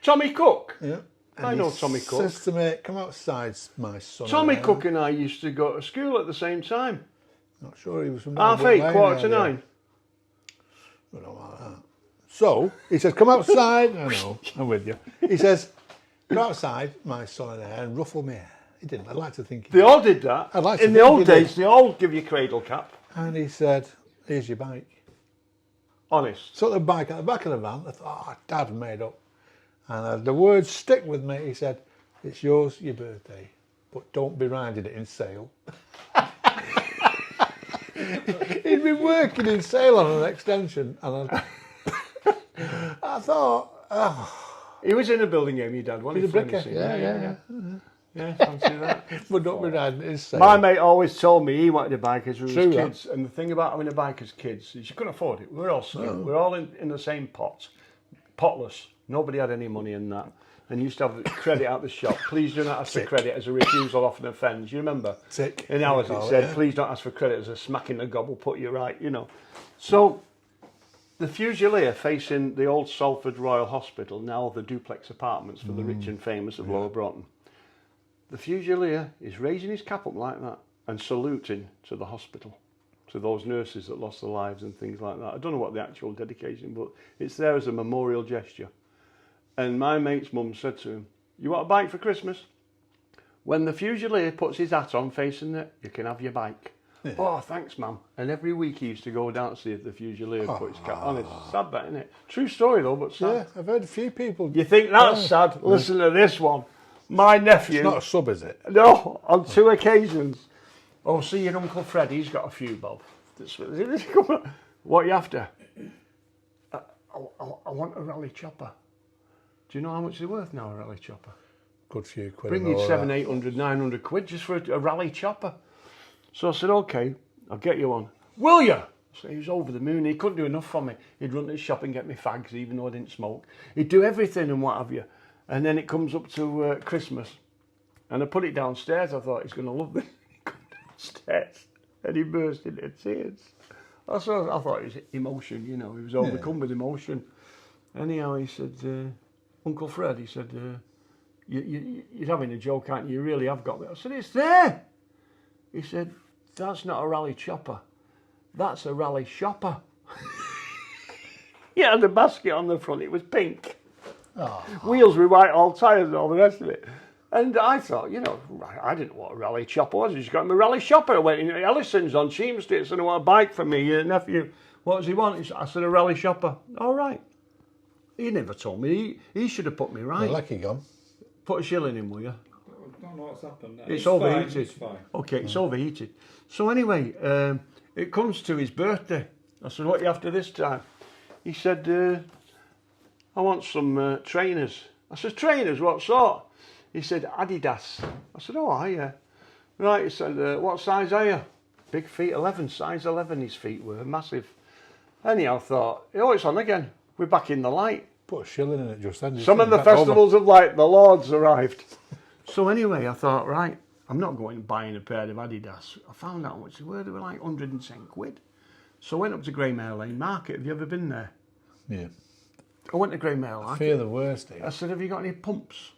Tommy Cook? Yeah. I know Tommy Cook. Says to me, come outside, my son. Tommy Cook and I used to go to school at the same time. Not sure he was from 8:30, 8:45. I don't know about that. So, he says, come outside. I know, I'm with you. He says, go outside, my son and I, and ruffle my hair. He didn't. I'd like to think he They all did that. I'd like to In the think old he days, did. they all give you cradle cap. And he said, here's your bike. Honest. So the bike at the back of the van, I thought, oh, Dad made up. And the words stick with me. He said, it's yours, your birthday, but don't be riding it in sale. He'd been working in sale on an extension, and I thought, oh. He was in a building game, your dad, wasn't he? He's a bricker. Yeah. Yeah, fancy that. But not behind his sale. My mate always told me he wanted a bike as we True, was that. kids. And the thing about having a bike as kids is you couldn't afford it. We're all in the same pot. Potless. Nobody had any money in that. And used to have credit out the shop. Please do not ask for credit as a refusal often offends. You remember? Tick. In ours it said, please don't ask for credit as a smack in the gobble, put you right, you know. So, the Fusilier facing the old Salford Royal Hospital, now the duplex apartments for the rich and famous of Lower Broughton. The Fusilier is raising his cap up like that and saluting to the hospital, to those nurses that lost their lives and things like that. I don't know what the actual dedication, but it's there as a memorial gesture. And my mate's mum said to him, you want a bike for Christmas? When the Fusilier puts his hat on facing it, you can have your bike. Yeah. Oh, thanks, mum. And every week he used to go down to see if the Fusilier put his cap on. It's sad, that, isn't it? True story, though, but sad. Yeah, I've heard a few people. You think that's sad? Listen to this one. My nephew... It's not a sub, is it? No, on 2 occasions. Oh, see your Uncle Fred, he's got a few, Bob. What are you after? I want a rally chopper. Do you know how much they're worth now, a rally chopper? Good few quid. Bring you 700, 800, 900 quid just for a rally chopper. So I said, okay, I'll get you one. Will you? So he was over the moon. He couldn't do enough for me. He'd run to the shop and get me fags, even though I didn't smoke. He'd do everything and what have you. And then it comes up to Christmas. And I put it downstairs. I thought, he's going to love this. He come downstairs. And he burst into tears. I thought it was emotion, you know. He was overcome with emotion. Anyhow, he said... Uncle Fred, he said, you're having a joke, aren't you? You really have got me. I said, it's there. He said, that's not a rally chopper. That's a rally shopper. He had a basket on the front. It was pink. Oh. Wheels were white, all tyres and all the rest of it. And I thought, you know, I didn't know what a rally chopper was. He's got him a rally shopper. I went in Ellison's on Cheam Street and I want a bike for me, your nephew. What does he want? I said, a rally shopper. All right. He never told me. He should have put me right. Lucky gone. Put a shilling in, will you? I don't know what's happened. It's overheated. Fine, it's fine. Okay, it's overheated. So anyway, it comes to his birthday. I said, what are you after this time? He said, I want some trainers. I said, trainers, what sort? He said, Adidas. I said, oh, are you? Right, he said, what size are you? Big feet, 11, size 11 his feet were, massive. Anyhow, I thought, oh, it's on again. We're back in the light. Put a shilling in it just then. Some of the festivals of light, the Lord's arrived. So anyway, I thought, right, I'm not going buying a pair of Adidas. I found out how much they were. They were like 110 quid. So I went up to Greymare Lane Market. Have you ever been there? Yeah. I went to Greymare Lane. I fear the worst. I said, have you got any pumps?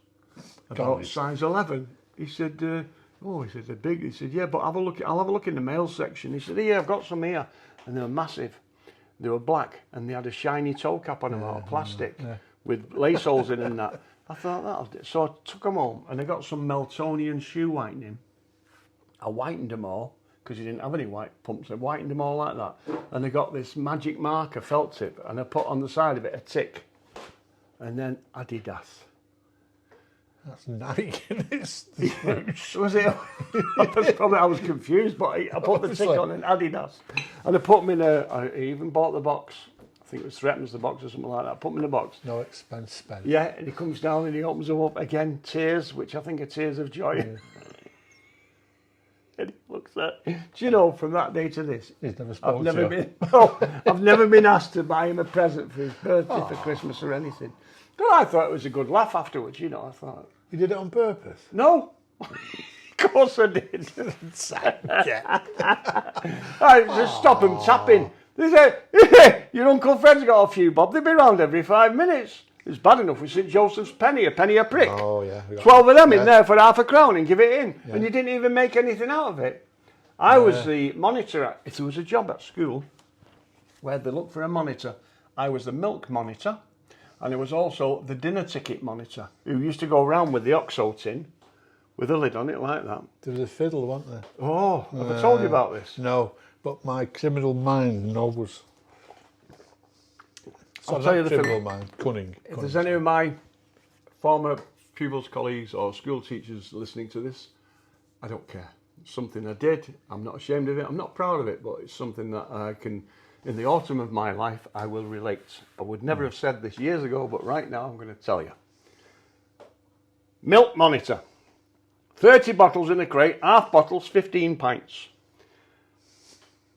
About size 11. He said, he said, they're big. He said, yeah, but I'll have a look in the male section. He said, yeah, I've got some here. And they were massive. They were black and they had a shiny toe cap on them out of plastic with lace holes in and that. I thought that'll do. So I took them home and I got some Meltonian shoe whitening. I whitened them all because you didn't have any white pumps. I whitened them all like that. And I got this magic marker felt tip and I put on the side of it a tick. And then Adidas. That's Nike. Was it? I was confused, but I put the tick on an Adidas. And I put them in I even bought the box. I think it was Threatens the box or something like that. I put them in the box. No expense spent. Yeah, and he comes down and he opens them up again. Tears, which I think are tears of joy. Yeah. And he looks at, do you know, from that day to this, he's never spoken I've never been asked to buy him a present for his birthday, for Christmas or anything. But I thought it was a good laugh afterwards, you know, I thought. You did it on purpose? No. Of course I did. I just stop them tapping. They say, your Uncle Fred's got a few, Bob. They'll be round every 5 minutes. It's bad enough with St Joseph's penny a prick. Oh, yeah. 12 of them in there for £0.50 and give it in. Yeah. And you didn't even make anything out of it. I was the monitor. If there was a job at school where they looked for a monitor, I was the milk monitor. And there was also the dinner ticket monitor who used to go around with the OXO tin with a lid on it like that. There was a fiddle, wasn't there? Oh, have I told you about this? No, but my criminal mind knows. I'll tell you the criminal mind, cunning. If there's any of my former pupils, colleagues or school teachers listening to this, I don't care. It's something I did. I'm not ashamed of it. I'm not proud of it, but it's something that I can... In the autumn of my life, I will relate. I would never have said this years ago, but right now I'm going to tell you. Milk monitor. 30 bottles in a crate, half bottles, 15 pints.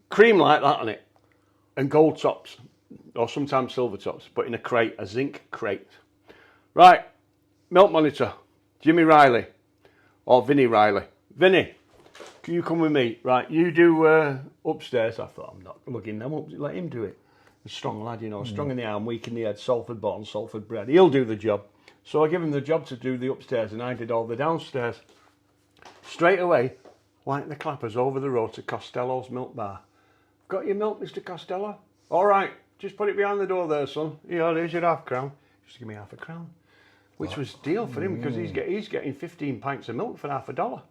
Cream like that on it. And gold tops, or sometimes silver tops, but in a crate, a zinc crate. Right, milk monitor, Jimmy Riley, or Vinny Riley. Vinny, can you come with me? Right, you do upstairs. I thought, I'm not lugging them up, let him do it. A strong lad, you know, strong in the arm, weak in the head, Salford bottom, Salford bread. He'll do the job. So I give him the job to do the upstairs, and I did all the downstairs. Straight away, like the clappers, over the road to Costello's Milk Bar. Got your milk, Mr. Costello? All right, just put it behind the door there, son. Here, here's your £half. Just give me £0.50. Which was deal for him, because he's getting 15 pints of milk for $0.50.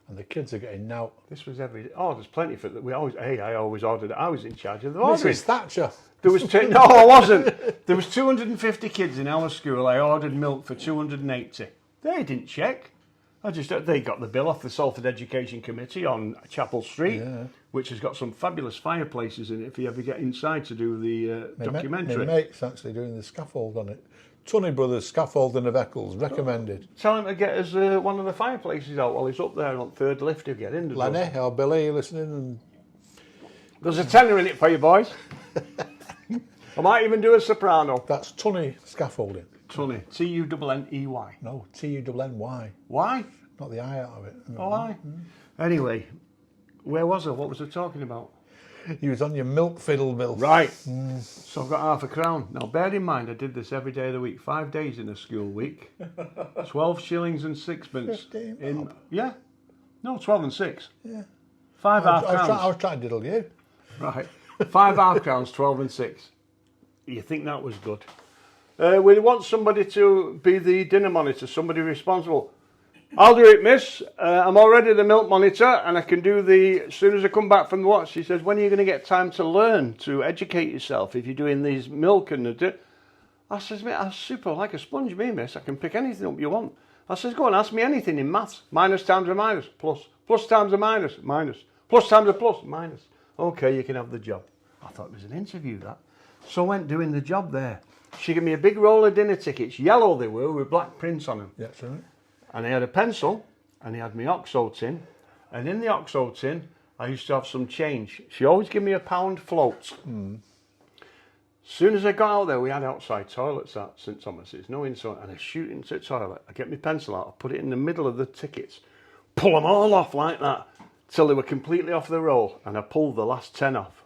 And the kids are getting now. This was every day. Oh, there's plenty for that. I always ordered it. I was in charge of the ordering. Mrs. Thatcher. There was no, I wasn't. There was 250 kids in our school. I ordered milk for 280. They didn't check. They got the bill off the Salford Education Committee on Chapel Street, which has got some fabulous fireplaces in it if you ever get inside to do the documentary. My mate's actually doing the scaffold on it. Tunney Brothers Scaffolding of Eccles, recommended. Tell him to get us one of the fireplaces out while he's up there on third lift to get in. Lenny or Billy, you listening? And there's a tenner in it for you boys. I might even do a soprano. that's Tunney Scaffolding. Tunney, Tunney. No, Tuny. Why? Not the I out of it. Oh, why? Anyway, where was I? What was I talking about? You was on your milk fiddle, Bill. Right. So I've got £0.50. Now, bear in mind, I did this every day of the week, 5 days in a school week. 12 shillings and sixpence. 15, yeah. No, 12 and 6. Yeah. £5 I was trying to diddle you. Right. £5, 12 and 6. You think that was good? We want somebody to be the dinner monitor, somebody responsible. I'll do it, miss. I'm already the milk monitor, and I can do as soon as I come back from the watch. She says, when are you going to get time to learn, to educate yourself if you're doing these milk and I says, mate, I'm super like a sponge, me, miss. I can pick anything up you want. I says, go on, ask me anything in maths. Minus times a minus, plus. Plus times a minus, minus. Plus times a plus, minus. Okay, you can have the job. I thought it was an interview, that. So I went doing the job there. She gave me a big roll of dinner tickets, yellow they were, with black prints on them. Yeah, that's right. And I had a pencil, and he had my OXO tin, and in the OXO tin, I used to have some change. She always gave me £1 float. As soon as I got out there, we had outside toilets at St Thomas's, no inside, and I shoot into the toilet, I get my pencil out, I put it in the middle of the tickets, pull them all off like that, till they were completely off the roll, and I pulled the last 10 off,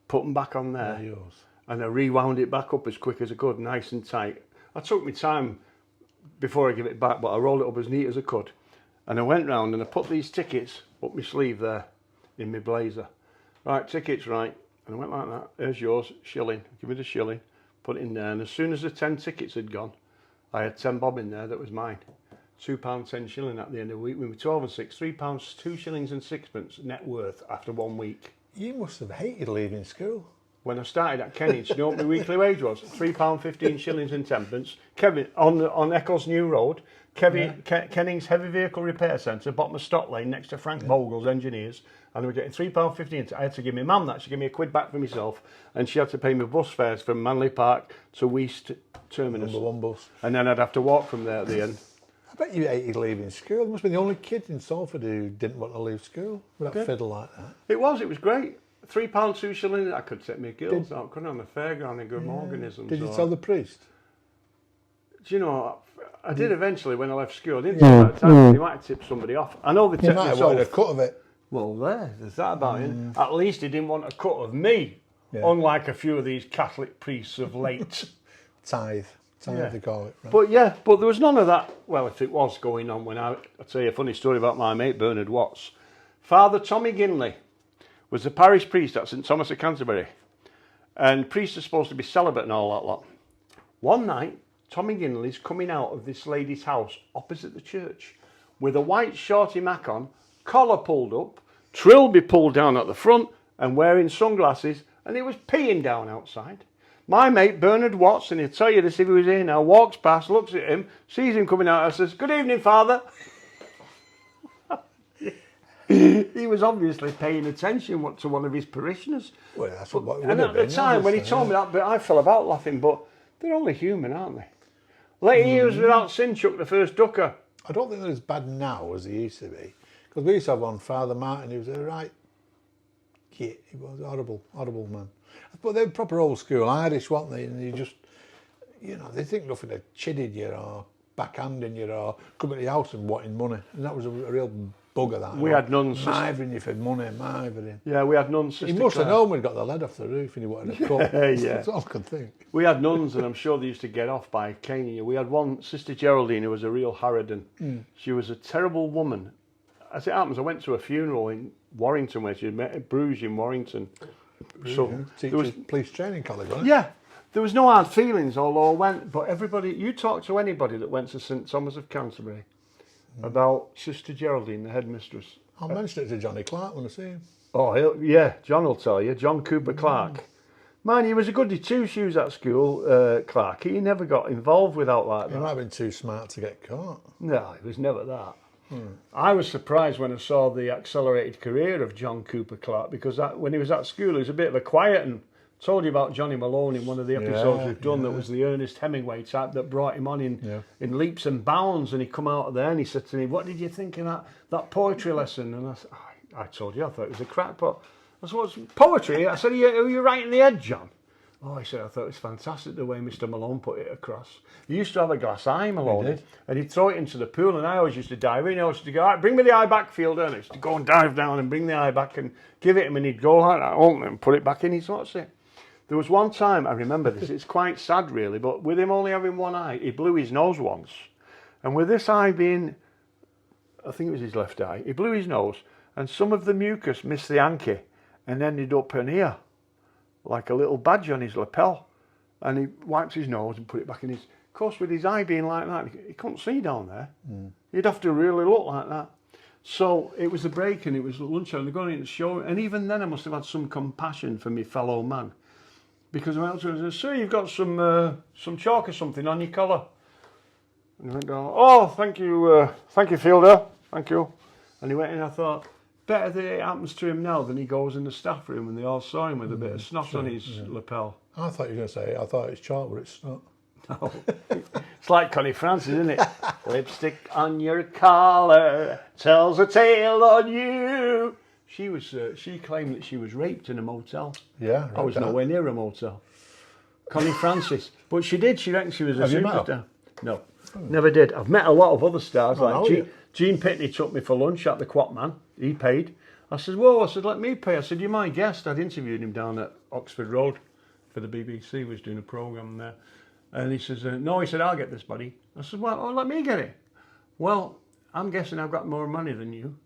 put them back on there, Yours. and I rewound it back up as quick as I could, nice and tight. I took my time before I give it back, but I rolled it up as neat as I could. And I went round and I put these tickets up my sleeve there in my blazer. Right, tickets, right. And I went like that. There's yours, shilling. Give me the shilling. Put it in there. And as soon as the 10 tickets had gone, I had 10 bob in there that was mine. £2, 10 shilling at the end of the week. We were 12 and 6. £3, 2 shillings and sixpence net worth after 1 week. You must have hated leaving school. When I started at Kenning's, you know what my weekly wage was? £3, 15 shillings and tenpence. Kevin, on Eccles New Road, Kenning's Heavy Vehicle Repair Centre, bottom of Stock Lane, next to Frank Bogle's Engineers. And we were getting £3.15. I had to give my mum that. She gave me £1 back for myself. And she had to pay me bus fares from Manley Park to Weast Terminus. Number 1 bus. And then I'd have to walk from there at the end. I bet you hated leaving school. You must be the only kid in Salford who didn't want to leave school with that fiddle like that. It was great. £3, 2 shillings. I could take my girls out, couldn't I? On the Fairground in good organisms. Did you tell the priest? Do you know, I did eventually when I left school. I didn't take that time. You might have tipped somebody off. I know they You tipped might have myself. wanted a cut of it. Well, there's that about it. At least he didn't want a cut of me, unlike a few of these Catholic priests of late. Tithe, they call it. Right? But there was none of that. Well, if it was going on when I'll tell you a funny story about my mate Bernard Watts. Father Tommy Ginley was the parish priest at St Thomas of Canterbury. And priests are supposed to be celibate and all that lot. One night, Tommy Ginley's coming out of this lady's house opposite the church with a white shorty mac on, collar pulled up, trilby pulled down at the front and wearing sunglasses, and he was peeing down outside. My mate Bernard Watts, and he'll tell you this if he was here now, walks past, looks at him, sees him coming out and says, "Good evening, Father." He was obviously paying attention to one of his parishioners. Well, that's what it would And have at the been, time, when he obviously, told me that bit, I fell about laughing, but they're only human, aren't they? Late years without sin chucked the first ducker. I don't think they're as bad now as they used to be. Because we used to have one, Father Martin, he was a right git. He was a horrible man. But they were proper old school Irish, weren't they? And you just, you know, they think nothing of chidding you or backhanding you or coming to the house and wanting money. And that was a real bugger, that. We had nuns. Mithering you for money, mithering. Yeah, we had nuns. He must have known we'd got the lead off the roof and he wanted a cut. Yeah. That's all I could think. We had nuns, and I'm sure they used to get off by caning you. We had one, Sister Geraldine, who was a real Harridan. She was a terrible woman. As it happens, I went to a funeral in Warrington where she met at Bruges in Warrington. So there was police training college, wasn't it? Yeah, there was no hard feelings, although I went. But everybody, you talk to anybody that went to St Thomas of Canterbury about Sister Geraldine, the headmistress. I'll mention it to Johnny Clark when I see him. Oh, yeah, John will tell you. John Cooper Clark. Man, he was a goody two-shoes at school, Clark. He never got involved without like that. He might have been too smart to get caught. No, he was never that. I was surprised when I saw the accelerated career of John Cooper Clark, because when he was at school, he was a bit of a quiet, and told you about Johnny Malone in one of the episodes we've done. That was the Ernest Hemingway type that brought him on in leaps and bounds, and he come out of there and he said to me, "What did you think of that poetry lesson?" And I said, I told you I thought it was a crackpot. I said, "What's poetry?" I said, "Are you writing the head, John?" Oh, he said, "I thought it was fantastic the way Mr. Malone put it across. He used to have a glass eye, Malone, He did. and he'd throw it into the pool, and I always used to dive in. I always used to go, "All right, bring me the eye back, fielder." And I used to go and dive down and bring the eye back and give it him, and he'd go like that, open it and put it back in. He's watched it. There was one time, I remember this, it's quite sad really, but with him only having one eye, he blew his nose once. And with this eye being, I think it was his left eye, he blew his nose, and some of the mucus missed the hanky and ended up in here, like a little badge on his lapel. And he wiped his nose and put it back in his... Of course, with his eye being like that, he couldn't see down there. You'd have to really look like that. So it was the break and it was lunchtime. They're going in to show, and even then I must have had some compassion for my fellow man, because I went up to him and said, "Sir, you've got some chalk or something on your collar." And he went down, "Oh, thank you, fielder, thank you." And he went in. I thought, better that it happens to him now than he goes in the staff room and they all saw him with a bit of snot on his lapel. I thought you were going to say, I thought it's chalk, but it's not. No. It's like Connie Francis, isn't it? Lipstick on your collar tells a tale on you. She claimed that she was raped in a motel. Yeah, I was nowhere near a motel. Connie Francis. But she did. She reckoned she was a Have you met superstar. her? No, never did. I've met a lot of other stars. Oh, like have you? Gene Pitney took me for lunch at the Quatman. He paid. I said, "Whoa," I said, "let me pay." I said, "You're my guest." I'd interviewed him down at Oxford Road for the BBC. He was doing a programme there. And he says, "No," he said, "I'll get this, buddy." I said, "Well, let me get it." "Well, I'm guessing I've got more money than you."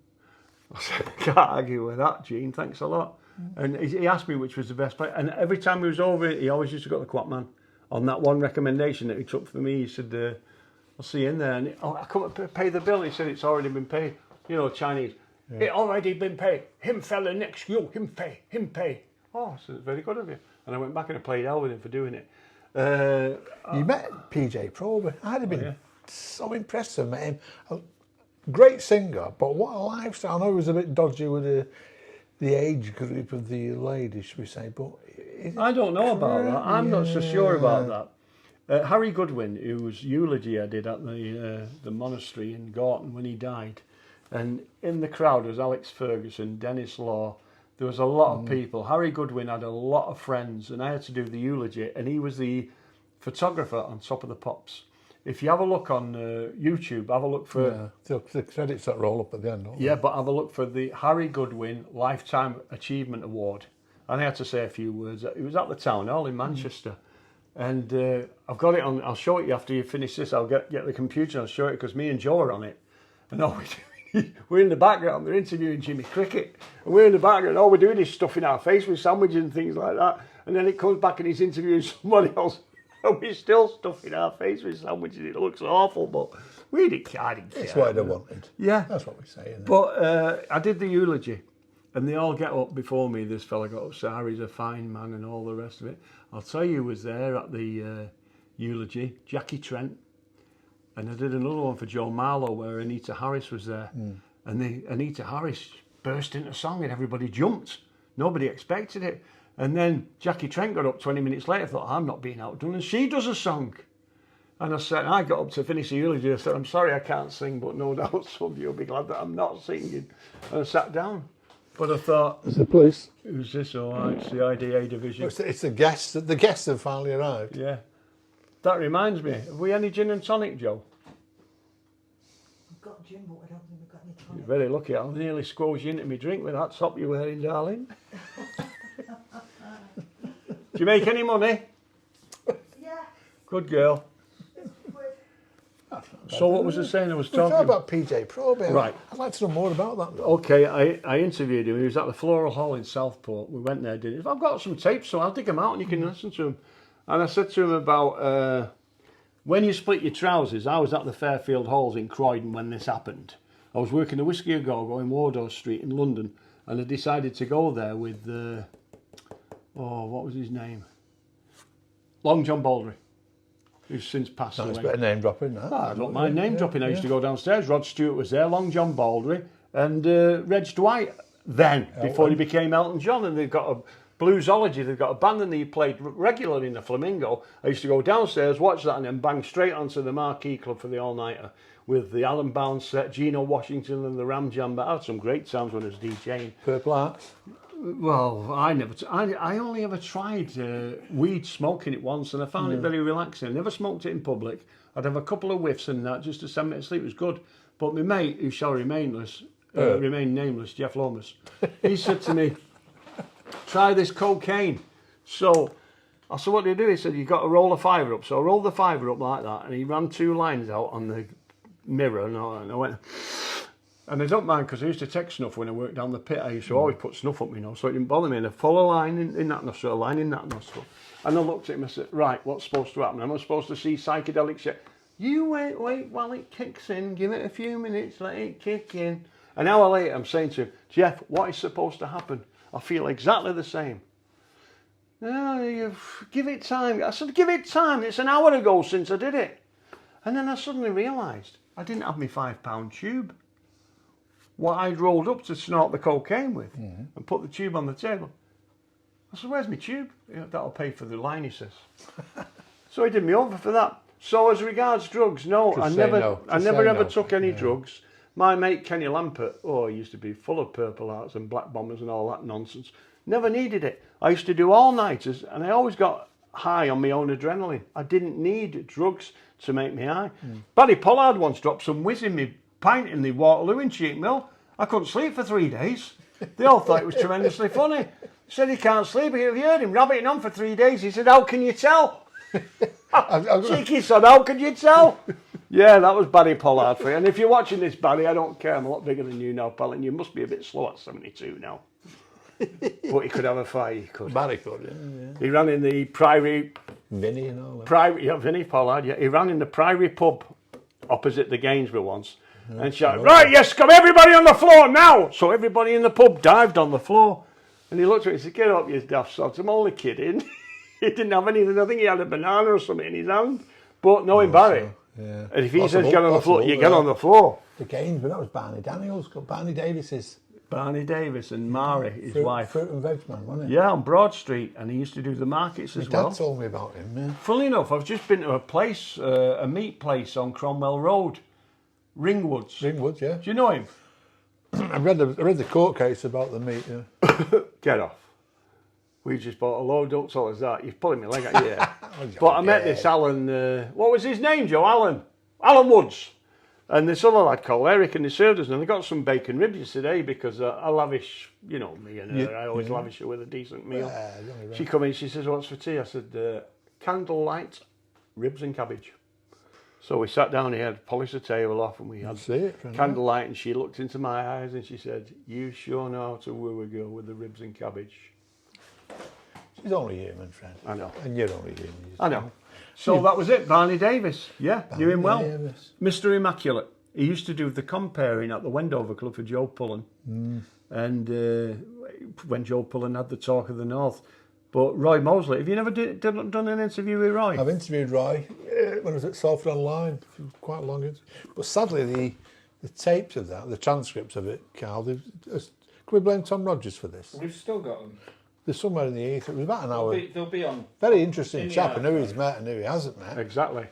I said, "I can't argue with that, Gene, thanks a lot." And he asked me which was the best place. And every time he was over, he always used to go to the Quatman. On that one recommendation that he took for me, he said, "I'll see you in there." And I come up to pay the bill. He said, "It's already been paid." You know, Chinese. "It already been paid. Him fella next you, him pay, him pay." Oh, I said, "It's very good of you." And I went back and I played hell with him for doing it. You met PJ Prober. I'd have been so impressed to have met him. A great singer, but what a lifestyle. I know he was a bit dodgy with the age group of the ladies, should we say, but... I don't know about that. I'm not so sure about that. Harry Goodwin, whose eulogy I did at the monastery in Gorton when he died, and in the crowd was Alex Ferguson, Dennis Law. There was a lot of people. Harry Goodwin had a lot of friends, and I had to do the eulogy, and he was the photographer on Top of the Pops. If you have a look on YouTube, have a look for... Yeah, the credits that roll up at the end, don't they? Yeah, but have a look for the Harry Goodwin Lifetime Achievement Award. And I had to say a few words. It was at the Town Hall in Manchester. And I've got it on... I'll show it you after you finish this. I'll get the computer and I'll show it, because me and Joe are on it. And all we're in the background, they're interviewing Jimmy Cricket, and we're in the background, all we're doing is stuffing our face with sandwiches and things like that, and then it comes back and he's interviewing somebody else, and we're still stuffing our face with sandwiches. It looks awful, but I didn't care. It's what I wanted. Yeah. That's what we say, isn't it? But I did the eulogy, and they all get up before me. This fella got up, so Harry's a fine man and all the rest of it. I'll tell you who was there at the eulogy, Jackie Trent. And I did another one for Joe Marlowe where Anita Harris was there. And Anita Harris burst into song and everybody jumped. Nobody expected it. And then Jackie Trent got up 20 minutes later, thought, I'm not being outdone. And she does a song. And I got up to finish the eulogy. I said, I'm sorry I can't sing, but no doubt some of you will be glad that I'm not singing. And I sat down. But I thought, It's the police. who's this? Oh, it's the IDA division. It's the guests. The guests have finally arrived. Yeah. That reminds me, have we any gin and tonic, Joe? We've got gin, but I don't think we've got any tonic. You're very lucky. I'll nearly squoze you into my drink with that top you're wearing, darling. Do you make any money? Yeah. Good girl. So what was I saying? I was talking about PJ Proby. Right. I'd like to know more about that. Though. Okay, I interviewed him. He was at the Floral Hall in Southport. We went there, did it. I've got some tapes, so I'll dig them out and you can listen to them. And I said to him about when you split your trousers. I was at the Fairfield Halls in Croydon when this happened. I was working the Whiskey A Go-Go in Wardour Street in London, and I decided to go there with what was his name? Long John Baldry, who's since passed Nice away. bit of name dropping. That. I don't mind name dropping. I used to go downstairs. Rod Stewart was there, Long John Baldry, and Reg Dwight then, before he became Elton John. And they've got a Bluesology, they've got a band and they played regularly in the Flamingo. I used to go downstairs, watch that, and then bang straight onto the Marquee Club for the all-nighter with the Alan Bounce set, Gino Washington and the Ram Jam. I had some great times when I was DJing. Purple Hearts. Well, I only ever tried weed, smoking it once, and I found it very relaxing. I never smoked it in public. I'd have a couple of whiffs and that just to send me to sleep. It was good. But my mate, who shall remain nameless, Jeff Lomas, he said to me, try this cocaine. So I said, what do you do? He said, you've got to roll a fiver up. So I rolled the fiver up like that, and he ran 2 lines out on the mirror, and I went... And I don't mind because I used to take snuff when I worked down the pit. I used to always put snuff up, so it didn't bother me. And I follow a line in that nostril, a line in that nostril. And I looked at him and said, right, what's supposed to happen? Am I supposed to see psychedelic shit? You wait while it kicks in. Give it a few minutes, let it kick in. An hour later, I'm saying to him, Jeff, what is supposed to happen? I feel exactly the same. No, you give it time. I said, give it time. It's an hour ago since I did it. And then I suddenly realised I didn't have my £5 tube. What I'd rolled up to snort the cocaine with and put the tube on the table. I said, where's my tube? Yeah, that'll pay for the line, he says. So he did me over for that. So as regards drugs, no, I never ever took any drugs. My mate Kenny Lampert, he used to be full of Purple Hearts and Black Bombers and all that nonsense. Never needed it. I used to do all-nighters and I always got high on my own adrenaline. I didn't need drugs to make me high. Barry Pollard once dropped some whiz in me pint in the Waterloo in Cheap Mill. I couldn't sleep for 3 days. They all thought it was tremendously funny. He said he can't sleep. Have you heard him rabbiting on for 3 days? He said, how can you tell? Cheeky son, how can you tell? Yeah, that was Barry Pollard for you. And if you're watching this, Barry, I don't care. I'm a lot bigger than you now, pal, and you must be a bit slow at 72 now. But he could have a fight, he could. Barry could, yeah. He ran in the Priory... Vinny and all that. Vinny Pollard, yeah. He ran in the Priory pub opposite the Gainsborough once. And shouted, right, yes, come everybody on the floor now! So everybody in the pub dived on the floor. And he looked at me and said, get up, you daft sods, I'm only kidding. He didn't have anything, I think he had a banana or something in his hand. But knowing Barry, yeah. And if he says get on the floor, you get on the floor. The Gainsborough, that was Barney Daniels, Barney Davis's. Barney Davis and Mary, his wife. Fruit and veg man, wasn't it? Yeah, on Broad Street, and he used to do the markets as well. Dad told me about him, yeah. Funnily enough, I've just been to a place, a meat place on Cromwell Road. Ringwoods. Ringwoods, yeah. Do you know him? I read the court case about the meat, yeah. Get off. We just bought a load, don't tell us that. You're pulling my leg out, yeah. But I met this Alan, what was his name, Joe? Alan Woods. And this other lad called Eric, and they served us, and they got some bacon ribs yesterday because I lavish, you know me and her, I always lavish her with a decent meal. She come in, she says, what's for tea? I said, candlelight, ribs and cabbage. So we sat down here, polished the table off, and we had candlelight, and she looked into my eyes and she said, you sure know how to woo a girl with the ribs and cabbage. She's only human, friend. I know. And you're only human. I know. So that was it, Barney Davis. Yeah, knew him well. Davis. Mr. Immaculate. He used to do the comparing at the Wendover Club for Joe Pullen. And when Joe Pullen had the Talk of the North. But Roy Mosley, have you never done an interview with Roy? I've interviewed Roy when I was at Salford Online, quite long. But sadly, the tapes of that, the transcripts of it, Carl, can we blame Tom Rogers for this? We've still got them. They're somewhere in the ether. It was about an hour. They'll be on. Very interesting chap. I know he's met and who he hasn't met. Exactly.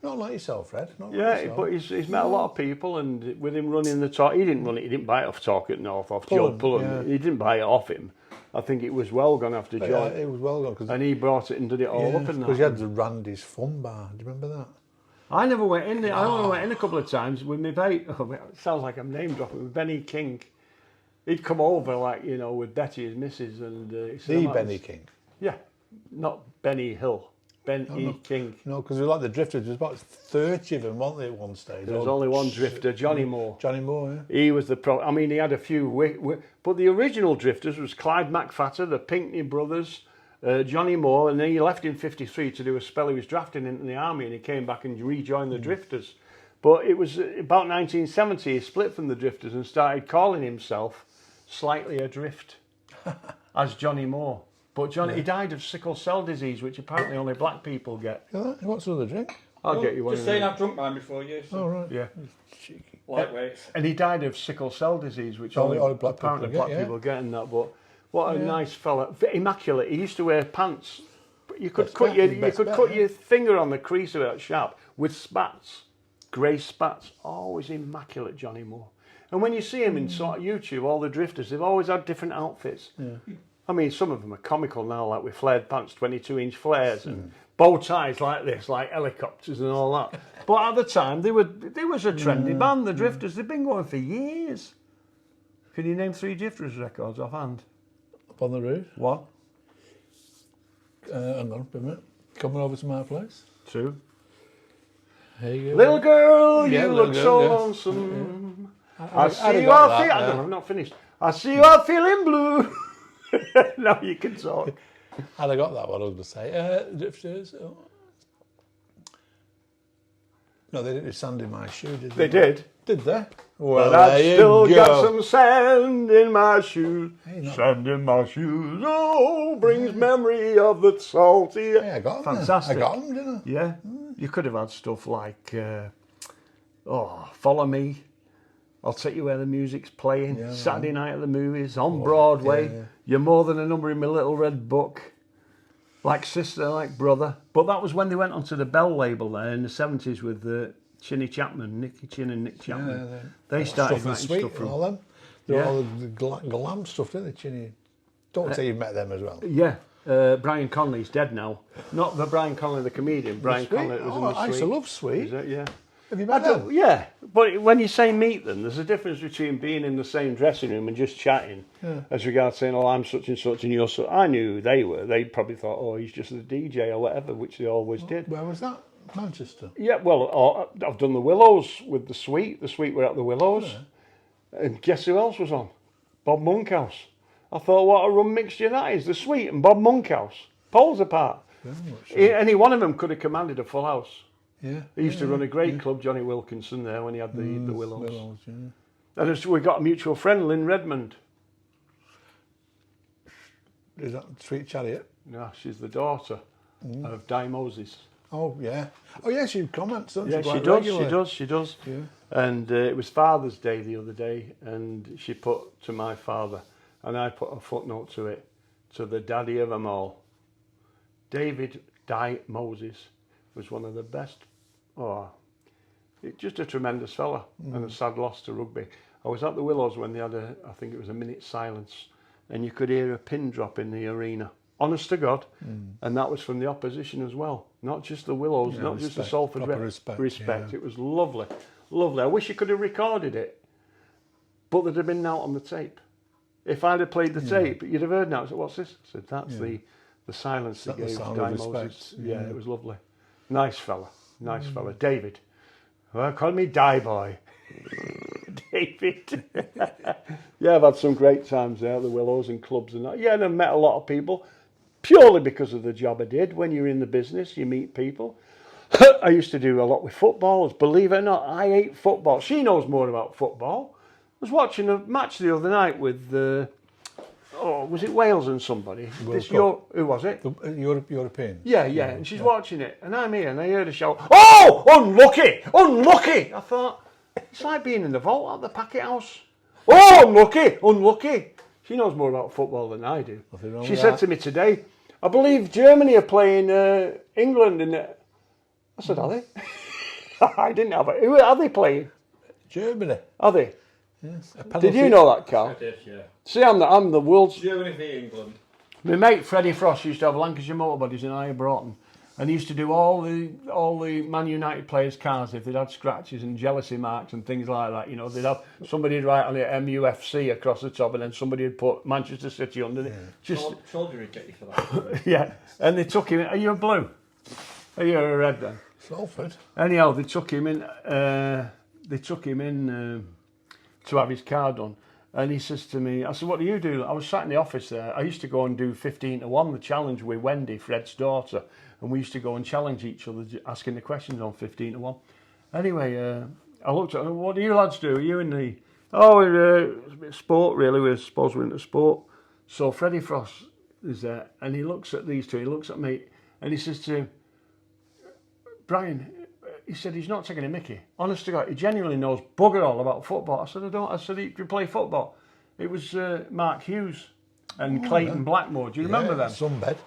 Not like yourself, Fred. Not like Yeah, yourself. but he's met a lot of people, and with him running the talk, he didn't run it. He didn't buy it off Talk at North, off Joe Pullen. yeah. He didn't buy it off him. I think it was well gone after Joe, It was well done. and he brought it and did it all up in that. Because you had the Randy's Fun Bar. Do you remember that? I never went in there. I only went in a couple of times with my mate. Oh, it sounds like I'm name dropping. With Benny King. He'd come over, like, you know, with Betty, his missus, and he said, The Benny King. Yeah, not Benny Hill. Ben King. No, because it was like the Drifters. There was about 30 of them, weren't there, at one stage? There was only one drifter, Johnny Moore. Johnny Moore, yeah. He was the pro. I mean, he had a few. But the original drifters was Clyde McFatter, the Pinkney brothers, Johnny Moore, and then he left in '53 to do a spell. He was drafted into the army, and he came back and rejoined the drifters. But it was about 1970 he split from the drifters and started calling himself slightly adrift as Johnny Moore. But he died of sickle cell disease, which apparently only black people get. You want some other drink? I'll get you one. Just saying, I've drunk mine before you. So Oh, right. Yeah. Cheeky. lightweight. And he died of sickle cell disease, which Only only black people apparently get, black yeah. people get in that. But what a nice fella, immaculate. He used to wear pants. But you could Best cut bet, your finger on the crease of that sharp with spats, grey spats. Always immaculate, Johnny Moore. And when you see him in sort of YouTube, all the drifters, they've always had different outfits. Yeah. I mean, some of them are comical now, like with flared pants, 22-inch flares, and bow ties like this, like helicopters and all that. But at the time, they was a trendy band, the Drifters. They've been going for years. Can you name 3 Drifters records offhand? Up on the roof. One, Hang on a minute. Coming over to my place. 2. Here you go. Little girl, Yeah, you little look girl, so yeah. lonesome. I'd I have see you got out that, feeling. yeah. I've not finished. I see you out feeling blue. Now you can talk. Had I got that one, I was going to say. Drifters. Oh. No, they didn't do sand in my shoe, did they? They did. Did they? Well, But I've there you still go. got some sand in my shoes. Hey, not- Sand in my shoes, oh, brings memory of the salty. Hey, I got them. Fantastic. I got them, didn't I? Yeah, you could have had stuff like, Follow Me. I'll take you where the music's playing. Yeah, Saturday night at the movies on Broadway. yeah. You're more than a number in my little red book. Like sister, like brother. But that was when they went onto the Bell label there in the 70s with Chinny Chapman, Nicky Chin and Nick Chapman. They started Stuff and writing sweet stuff and from. all them. They're Yeah. all the glam stuff, didn't they, Chinny? Don't say you've met them as well. Yeah, Brian Conley's dead now. Not the Brian Conley, the comedian. Brian Sweet? Conley that was in Oh, the I used Sweet. to love Sweet. Is it? Yeah. Have you I met don't, them? yeah, but when you say meet them, there's a difference between being in the same dressing room and just chatting, as regards saying, "Oh, I'm such and such," and you're such. I knew who they were. They probably thought, "Oh, he's just the DJ or whatever," which they always did. Where was that? Manchester. Yeah, well, I've done the Willows with the Sweet. The Sweet were at the Willows, and guess who else was on? Bob Monkhouse. I thought, what a rum mixture that is. The Sweet and Bob Monkhouse, poles apart. Any one of them could have commanded a full house. Yeah. He used to run a great club, Johnny Wilkinson, there when he had the Willows. Yeah. And we got a mutual friend, Lynn Redmond. Is that Sweet Chariot? Yeah, she's the daughter of Di Moses. Oh, yeah. Oh, yeah, she comments, doesn't Yeah, she? she quite does, regularly? she does. Yeah. And it was Father's Day the other day, and she put to my father, and I put a footnote to it, to the daddy of them all. David Di Moses was one of the best. Just a tremendous fella, and a sad loss to rugby. I was at the Willows when they had I think it was a minute's silence, and you could hear a pin drop in the arena. Honest to God, and that was from the opposition as well. Not just the Willows, Yeah, not just the respect, Salford proper respect, yeah. It was lovely, lovely. I wish you could have recorded it, but there'd have been out on the tape. If I'd have played the tape, you'd have heard now. I said, "What's this?" I said, "That's the silence they That the gave sound Di of Moses." respect, Yeah, yeah. it was lovely. Nice fella, David. Well, call me Die Boy. David. Yeah, I've had some great times there at the Willows and clubs and that. Yeah, and I've met a lot of people purely because of the job I did. When you're in the business, you meet people. I used to do a lot with footballers. Believe it or not, I hate football. She knows more about football. I was watching a match the other night with, was it Wales and somebody? Who was it? The European. Yeah, and she's watching it, and I'm here, and I heard her shout, "Oh, unlucky, unlucky!" I thought, it's like being in the vault at the packet house. Oh, unlucky. She knows more about football than I do. Nothing wrong She with said that. to me today, "I believe Germany are playing England," and I said, "Are they?" I didn't have it. Who are they playing? Germany. Are they? Yes. Did you know that, Carl? I did, yeah. See, I'm the world's... Germany v England. My mate Freddie Frost used to have Lancashire Motor Bodies in Higher Broughton, and he used to do all the Man United players' cars if they'd had scratches and jealousy marks and things like that. You know, they'd have somebody'd write on it MUFC across the top, and then somebody would put Manchester City under it. Just Told you he'd get you for that. yeah, and they took him. Are you a blue? Are you a red then? Salford. Anyhow, they took him in. To have his car done. And he says to me, I said, what do you do? I was sat in the office there. I used to go and do 15 to 1, the challenge with Wendy, Fred's daughter. And we used to go and challenge each other, asking the questions on 15 to 1. Anyway, I looked at him, what do you lads do? Are you in the... Oh, we're a bit of sport, really. We're supposed we're into sport. So Freddie Frost is there, and he looks at these two, he looks at me, and he says to him, Brian... He said he's not taking a mickey. Honest to God, he genuinely knows bugger all about football. I said, I don't. I said, you play football. It was Mark Hughes and Clayton Blackmore. Do you remember them? Sunbed.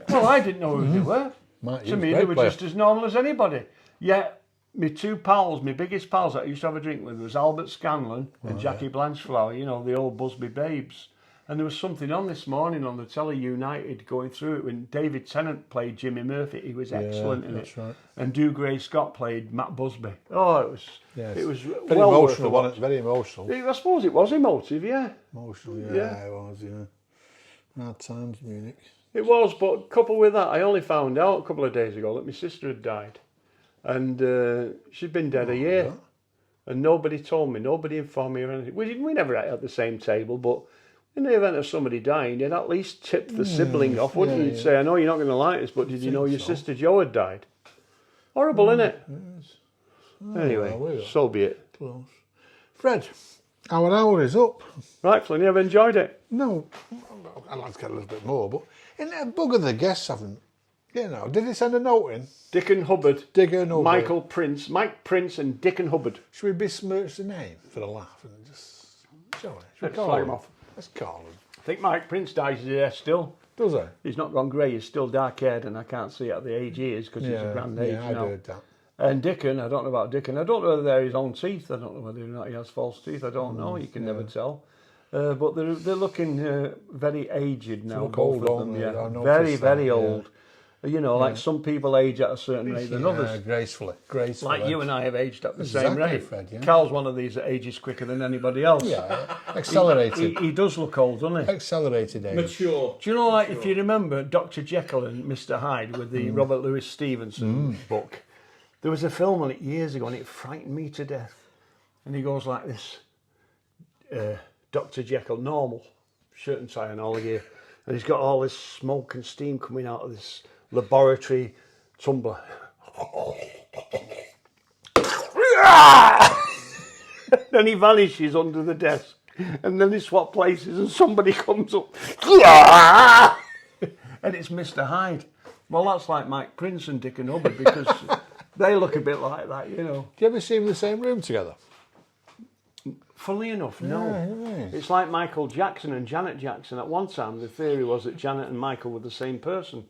Well, I didn't know who they were. Mark To Hughes, me, great they were player. just as normal as anybody. Yet, my two pals, my biggest pals that I used to have a drink with was Albert Scanlon and Jackie Blanchflower, you know, the old Busby babes. And there was something on this morning on the telly United going through it when David Tennant played Jimmy Murphy. He was excellent in that's it. right. And Dougray Scott played Matt Busby. Oh, it was Very well worth a emotional, watch. wasn't it? Very emotional. I suppose it was emotive, yeah. Emotional, yeah, Yeah. it was, yeah. Hard times, Munich. It was, but coupled with that, I only found out a couple of days ago that my sister had died. And she'd been dead a year. yeah. And nobody told me, nobody informed me or anything. We never ate at the same table, but in the event of somebody dying, you'd at least tip the sibling off, wouldn't you? You'd say, I know you're not going to like this, but did you know your sister Jo had died? Horrible, innit? Anyway, well, so be it. Close. Fred, our hour is up. Right, Flynny, I've enjoyed it. No, I'd like to get a little bit more, but in a bugger the guests haven't. You know, did he send a note in? Dickon Hubbard, Digger and Hubbard. Mike Prince and Dickon Hubbard. Should we besmirch the name for a laugh and just shall we? Should Let's we slag him off. Let's call him. I think Mike Prince dies there still. Does he? He's not gone grey, he's still dark-haired, and I can't see at the age he is because he's a grand age I'd now. heard that. And Dickon, I don't know about Dickon. I don't know whether they're his own teeth. I don't know whether or not he has false teeth. I don't know. You can never tell. But they're looking very aged now, look both old, of don't them. they? Yeah, I noticed very, that, very yeah. old. You know, like some people age at a certain rate than others. Gracefully. Like you and I have aged at the same Exactly, rate. Fred, yeah. Carl's one of these that ages quicker than anybody else. Yeah, accelerated. He does look old, doesn't he? Accelerated age. Mature. Do you know, like, if you remember Dr. Jekyll and Mr. Hyde with the Robert Louis Stevenson book, there was a film on it years ago and it frightened me to death. And he goes like this, Dr. Jekyll, normal, shirt and tie and all gear. And he's got all this smoke and steam coming out of this laboratory tumbler. Then he vanishes under the desk. And then they swap places and somebody comes up. And it's Mr. Hyde. Well, that's like Mike Prince and Dickon Hubbard because they look a bit like that, you know. Do you ever see them in the same room together? Funnily enough, no. Yeah. It's like Michael Jackson and Janet Jackson. At one time, the theory was that Janet and Michael were the same person.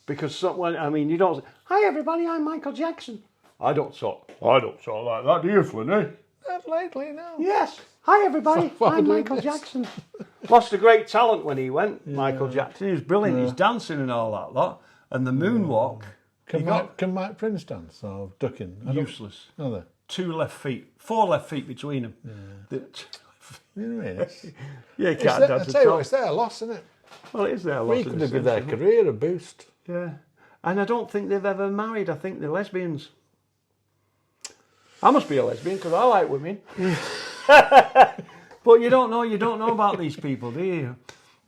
Because someone, I mean, you don't say, "Hi everybody, I'm Michael Jackson." I don't talk like that, do you, Flynny? Not lately, no. Yes. Hi everybody, Why I'm doing Michael this? Jackson. Lost a great talent when he went, Michael Jackson. He was brilliant. He's dancing and all that lot. And the moonwalk, Can Mike Prince dance or ducking? useless. Are they? 2 left feet, 4 left feet between them. You know what I mean? It's, Yeah, you it's can't their, I dance tell at you all. what, it's their loss, isn't it? Well, it is their loss. We in could a have given sense, their isn't it? career a boost. Yeah. And I don't think they've ever married. I think they're lesbians. I must be a lesbian because I like women. But you don't know about these people, do you?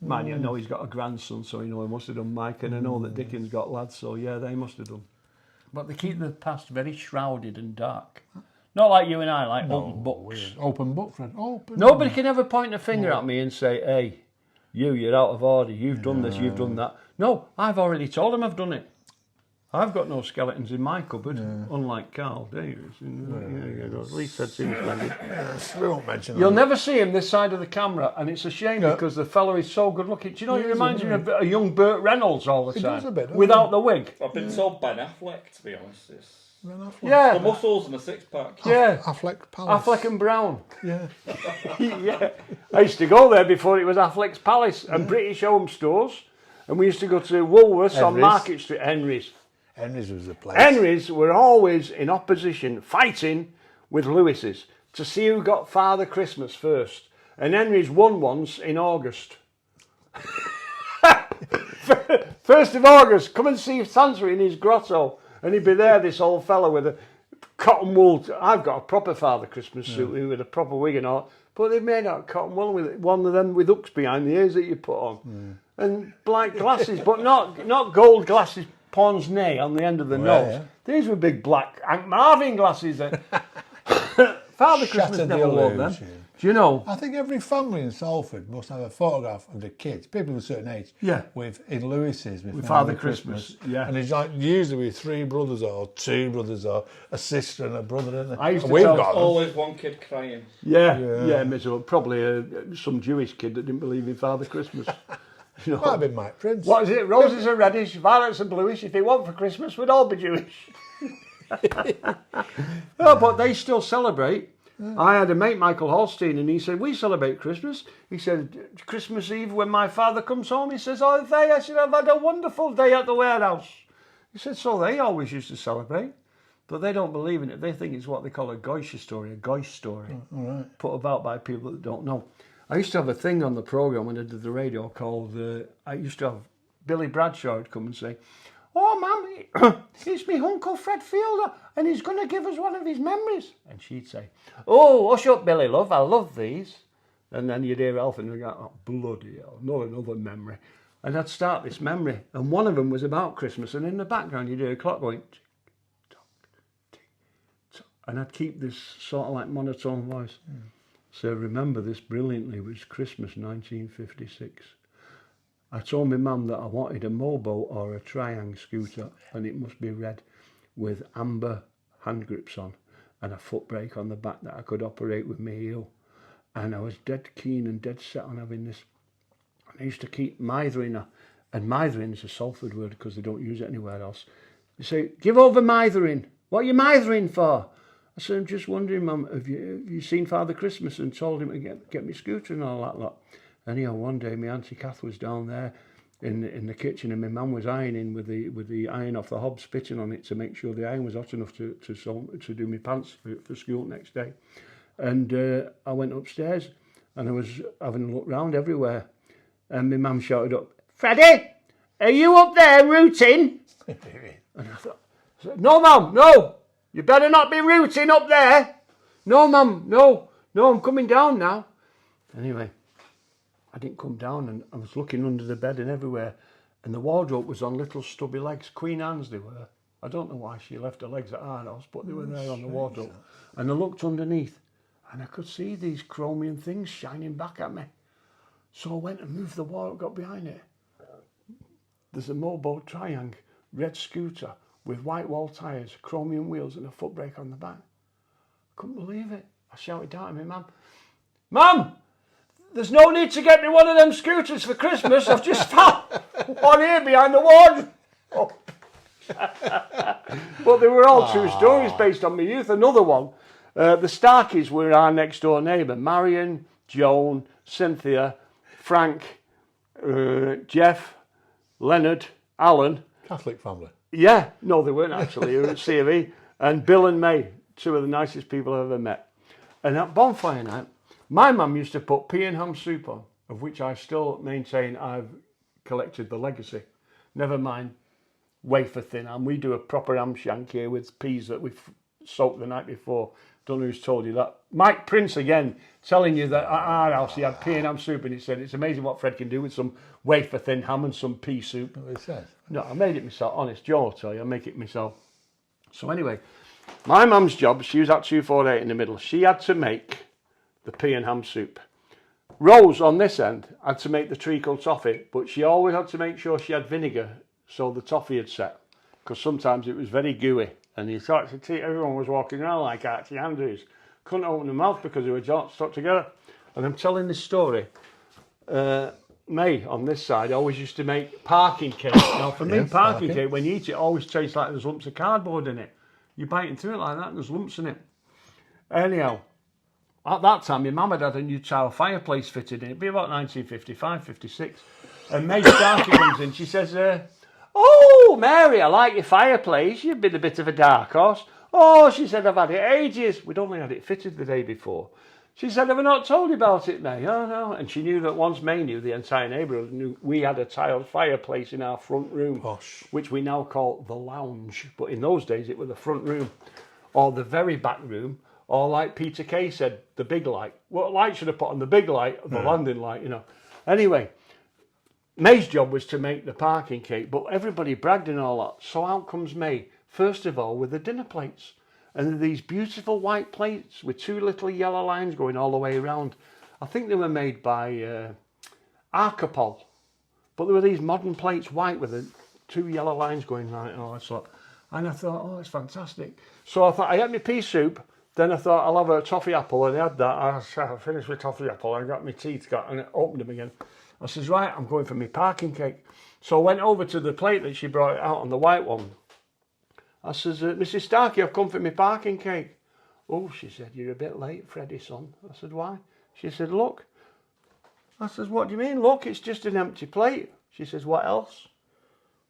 Man, you know he's got a grandson, so you know he must have done Mike, and I know that Dickens got lads, so yeah, they must have done. But they keep the past very shrouded and dark. Not like you and I, like open books. Open book, Fred. Open. Nobody can ever point a finger at me and say, hey, you're out of order, you've done this, you've done that. No, I've already told them I've done it. I've got no skeletons in my cupboard, unlike Carl Davis. At least I'd seen splendid. We won't mention that. You'll never see him this side of the camera, and it's a shame because the fellow is so good looking. Do you know, he reminds me of a young Burt Reynolds all the time, does a bit, doesn't without the wig. I've been told Ben Affleck, to be honest. Ben Affleck. Yeah. The muscles and a six pack. Yeah. Affleck Palace. Affleck and Brown. Yeah. Yeah. I used to go there before it was Affleck's Palace and British Home Stores. And we used to go to Woolworths on Henry's. Market Street. Henry's was the place. Henry's were always in opposition, fighting with Lewis's to see who got Father Christmas first. And Henry's won once in August. 1st of August, come and see Santa in his grotto. And he'd be there, this old fella with a cotton wool. I've got a proper Father Christmas suit with a proper wig and all. But they've made out of cotton wool with one of them with hooks behind the ears that you put on. And black glasses, but not gold glasses, pince nez on the end of the nose. Yeah. These were big black Hank Marvin glasses. That Father Christmas Shattered never the wore them. illusion. Do you know? I think every family in Salford must have a photograph of the kids, people of a certain age, Yeah. in Lewis's with Father Christmas, yeah. And it's like usually with 3 brothers or 2 brothers or a sister and a brother, isn't it? I used to We've tell- got them. Always one kid crying. Yeah, miserable. Probably some Jewish kid that didn't believe in Father Christmas. You know. Might have been Mike Prince. What is it? Roses are reddish, violets are bluish. If they want for Christmas, we'd all be Jewish. No, but they still celebrate. I had a mate, Michael Holstein, and he said, we celebrate Christmas. He said, Christmas Eve when my father comes home, he says, oh, they, I said, I've had a wonderful day at the warehouse. He said, so they always used to celebrate, but they don't believe in it. They think it's what they call a Goish story, a Goish story, All right. put about by people that don't know. I used to have a thing on the programme when I did the radio called, I used to have Billy Bradshaw would come and say, oh, Mum, it's me Uncle Fred Fielder, and he's going to give us one of his memories. And she'd say, oh, hush up, Billy, love, I love these. And then you'd hear Alf and you'd go, oh, bloody hell, not another memory. And I'd start this memory, and one of them was about Christmas, and in the background you'd hear a clock going, tick, tock, tick, tock. And I'd keep this sort of like monotone voice. So I remember this brilliantly. It was Christmas 1956. I told my mum that I wanted a mobo or a triangle scooter, and it must be red with amber hand grips on and a foot brake on the back that I could operate with my heel. And I was dead keen and dead set on having this. And I used to keep mithering her, and mithering is a Salford word because they don't use it anywhere else. They say, give over mithering. What are you mithering for? I said, I'm just wondering, Mum, have you seen Father Christmas and told him to get me scooter and all that lot? Anyhow, one day my Auntie Kath was down there in the kitchen, and my mum was ironing with the iron off the hob, spitting on it to make sure the iron was hot enough to do my pants for school next day. And I went upstairs and I was having a look round everywhere, and my mum shouted up, Freddie, are you up there rooting? And I thought, no, Mum, no. You better not be rooting up there. No, Mum, no, I'm coming down now. Anyway, I didn't come down, and I was looking under the bed and everywhere, and the wardrobe was on little stubby legs, Queen Anne's they were. I don't know why she left her legs at our house, but they were there on the wardrobe. And I looked underneath, and I could see these chromium things shining back at me. So I went and moved the wardrobe, got behind it. There's a mobo triangle, red scooter, with white wall tyres, chromium wheels and a foot brake on the back. I couldn't believe it. I shouted down at my mum, Mum, there's no need to get me one of them scooters for Christmas. I've just found one here behind the wardrobe. But they were all true stories based on my youth. Another one, the Starkeys were our next door neighbour. Marion, Joan, Cynthia, Frank, Jeff, Leonard, Alan. Catholic family. Yeah, no, they weren't actually. They were at C of E. And Bill and May, 2 of the nicest people I've ever met. And at Bonfire night, my mum used to put pea and ham soup on, of which I still maintain I've collected the legacy. Never mind wafer thin ham. We do a proper ham shank here with peas that we've soaked the night before. Don't know who's told you that. Mike Prince again, telling you that at our house he had pea and ham soup, and he said it's amazing what Fred can do with some wafer thin ham and some pea soup. That's what it says. No, I made it myself. Honest, Joe will tell you, I make it myself. So anyway, my mum's job, she was at 248 in the middle. She had to make the pea and ham soup. Rose on this end had to make the treacle toffee, but she always had to make sure she had vinegar so the toffee had set, because sometimes it was very gooey. And you thought everyone was walking around like Archie Andrews. Couldn't open their mouth because they were stuck together. And I'm telling this story. May, on this side, always used to make parking cake. Now, for me, parking cake, when you eat it, always tastes like there's lumps of cardboard in it. You're biting through it like that and there's lumps in it. Anyhow, at that time, my mum had had a new tile fireplace fitted in. It'd be about 1955, 56. And May Starkey comes in. She says, "Oh, Mary, I like your fireplace. You've been a bit of a dark horse." "Oh," she said, "I've had it ages." We'd only had it fitted the day before. She said, "Have I not told you about it, May?" "Oh, no." And she knew that once May knew, the entire neighbourhood knew we had a tiled fireplace in our front room, Posh. which we now call the lounge. But in those days, it was the front room or the very back room. Or like Peter Kay said, the big light. What light should I put on the big light or the landing light, you know? Anyway, May's job was to make the parking cake, but everybody bragged and all that. So out comes May, first of all, with the dinner plates. And these beautiful white plates with two little yellow lines going all the way around. I think they were made by Arcapol. But there were these modern plates, white, with the two yellow lines going right and all that sort. And I thought, oh, that's fantastic. So I thought, I had my pea soup. Then I thought, I'll have a toffee apple. And I had that. I finished with toffee apple. I got my teeth got and I opened them again. I says, right, I'm going for my parking cake. So I went over to the plate that she brought out on the white one. I says, "Mrs. Starkey, I've come for my parking cake." "Oh," she said, "you're a bit late, Freddie, son." I said, "Why?" She said, "Look." I says, "What do you mean? Look, it's just an empty plate." She says, "What else?"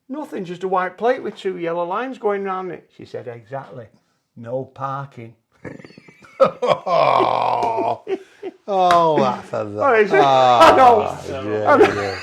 "Nothing, just a white plate with two yellow lines going round it." She said, "Exactly. No parking." Oh, that's a Oh, is it? I know. yeah.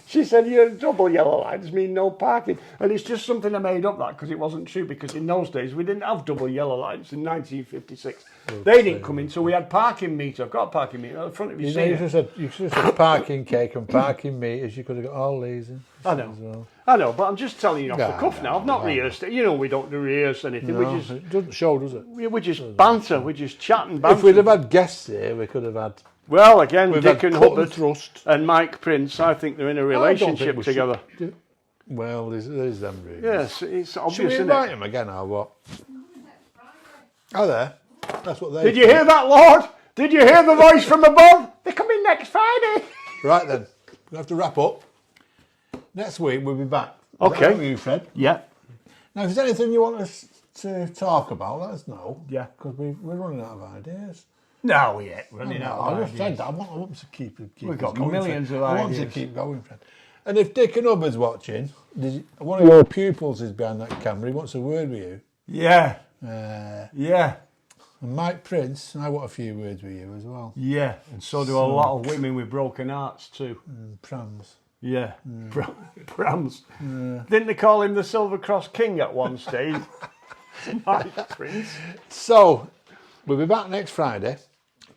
She said, "Your double yellow lines mean no parking." And it's just something I made up that because it wasn't true, because in those days we didn't have double yellow lines in 1956. They didn't come in, so we had parking meter. I've got a parking meter at the front of your You know, seat. you should have said parking cake and parking meters. You could have got all these in. I know. As well. I know, but I'm just telling you off the Yeah, cuff now. I've not no. rehearsed it. You know, we don't rehearse anything. No, We just it doesn't show, does it? we just banter. We just chat and banter. If we'd have had guests here, we could have had. Well, again, We've Dick had and cut Hubbard thrust. and Mike Prince, I think they're in a I don't relationship think we should together. do- Well, there's them rumours. Yes, it's obvious, Should we isn't invite it? them again or what? Oh, there. That's what they. Did you hear that, Lord? Did you hear the voice from above? They're coming next Friday. Right then, we have to wrap up. Next week we'll be back. Is Okay. that all right with you, Fred? Yeah. Now, if there's anything you want us to talk about, let us know. Yeah. Because we're running out of ideas. No, we ain't running out I of just said ideas. that. I want to keep We've us got going, millions Fred. of I want to ideas. keep going, Fred. And if Dick and Hubbard's watching, one of your pupils is behind that camera. He wants a word with you. Yeah. And Yeah. Mike Prince, I want a few words with you as well. Yeah. And so do a lot of women with broken hearts too. Prams. Yeah. Prams. Didn't they call him the Silver Cross King at one stage? Mike Prince. So, we'll be back next Friday,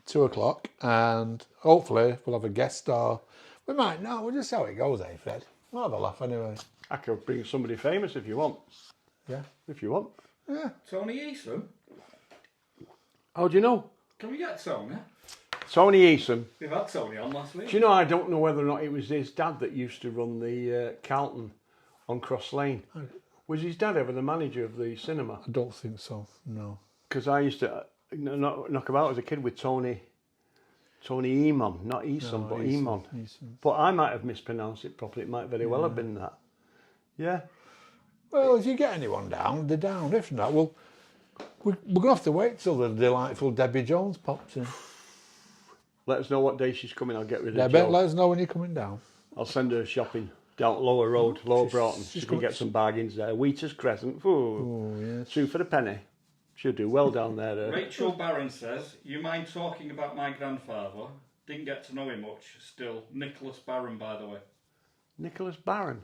2:00, and hopefully we'll have a guest star. We might not. We'll just see how it goes, eh, Fred? We'll have a laugh anyway. I could bring somebody famous if you want. Yeah. If you want. Yeah. Tony Eason? How do you know? Can we get Tony? Tony Eason. We've had Tony on last Do week. you know, I don't know whether or not it was his dad that used to run the Carlton on Cross Lane. Was his dad ever the manager of the cinema? I don't think so, no. Because I used to knock about as a kid with Tony Eamon, not Eason, but Eamon. But I might have mispronounced it properly. It might very well have been that. Yeah. Well, if you get anyone down, they're down. If not, we're going to have to wait till the delightful Debbie Jones pops in. Let us know what day she's coming. I'll get rid of Debbie, Jo. let us know when you're coming down. I'll send her shopping down Lower Road, Lower Broughton. She she's can coming- get some bargains there. Wheater's Crescent. Ooh, yes. 2 for a penny. She'll do well down there. Rachel Barron says, "You mind talking about my grandfather? Didn't get to know him much. Still, Nicholas Barron, by the way. Nicholas Barron.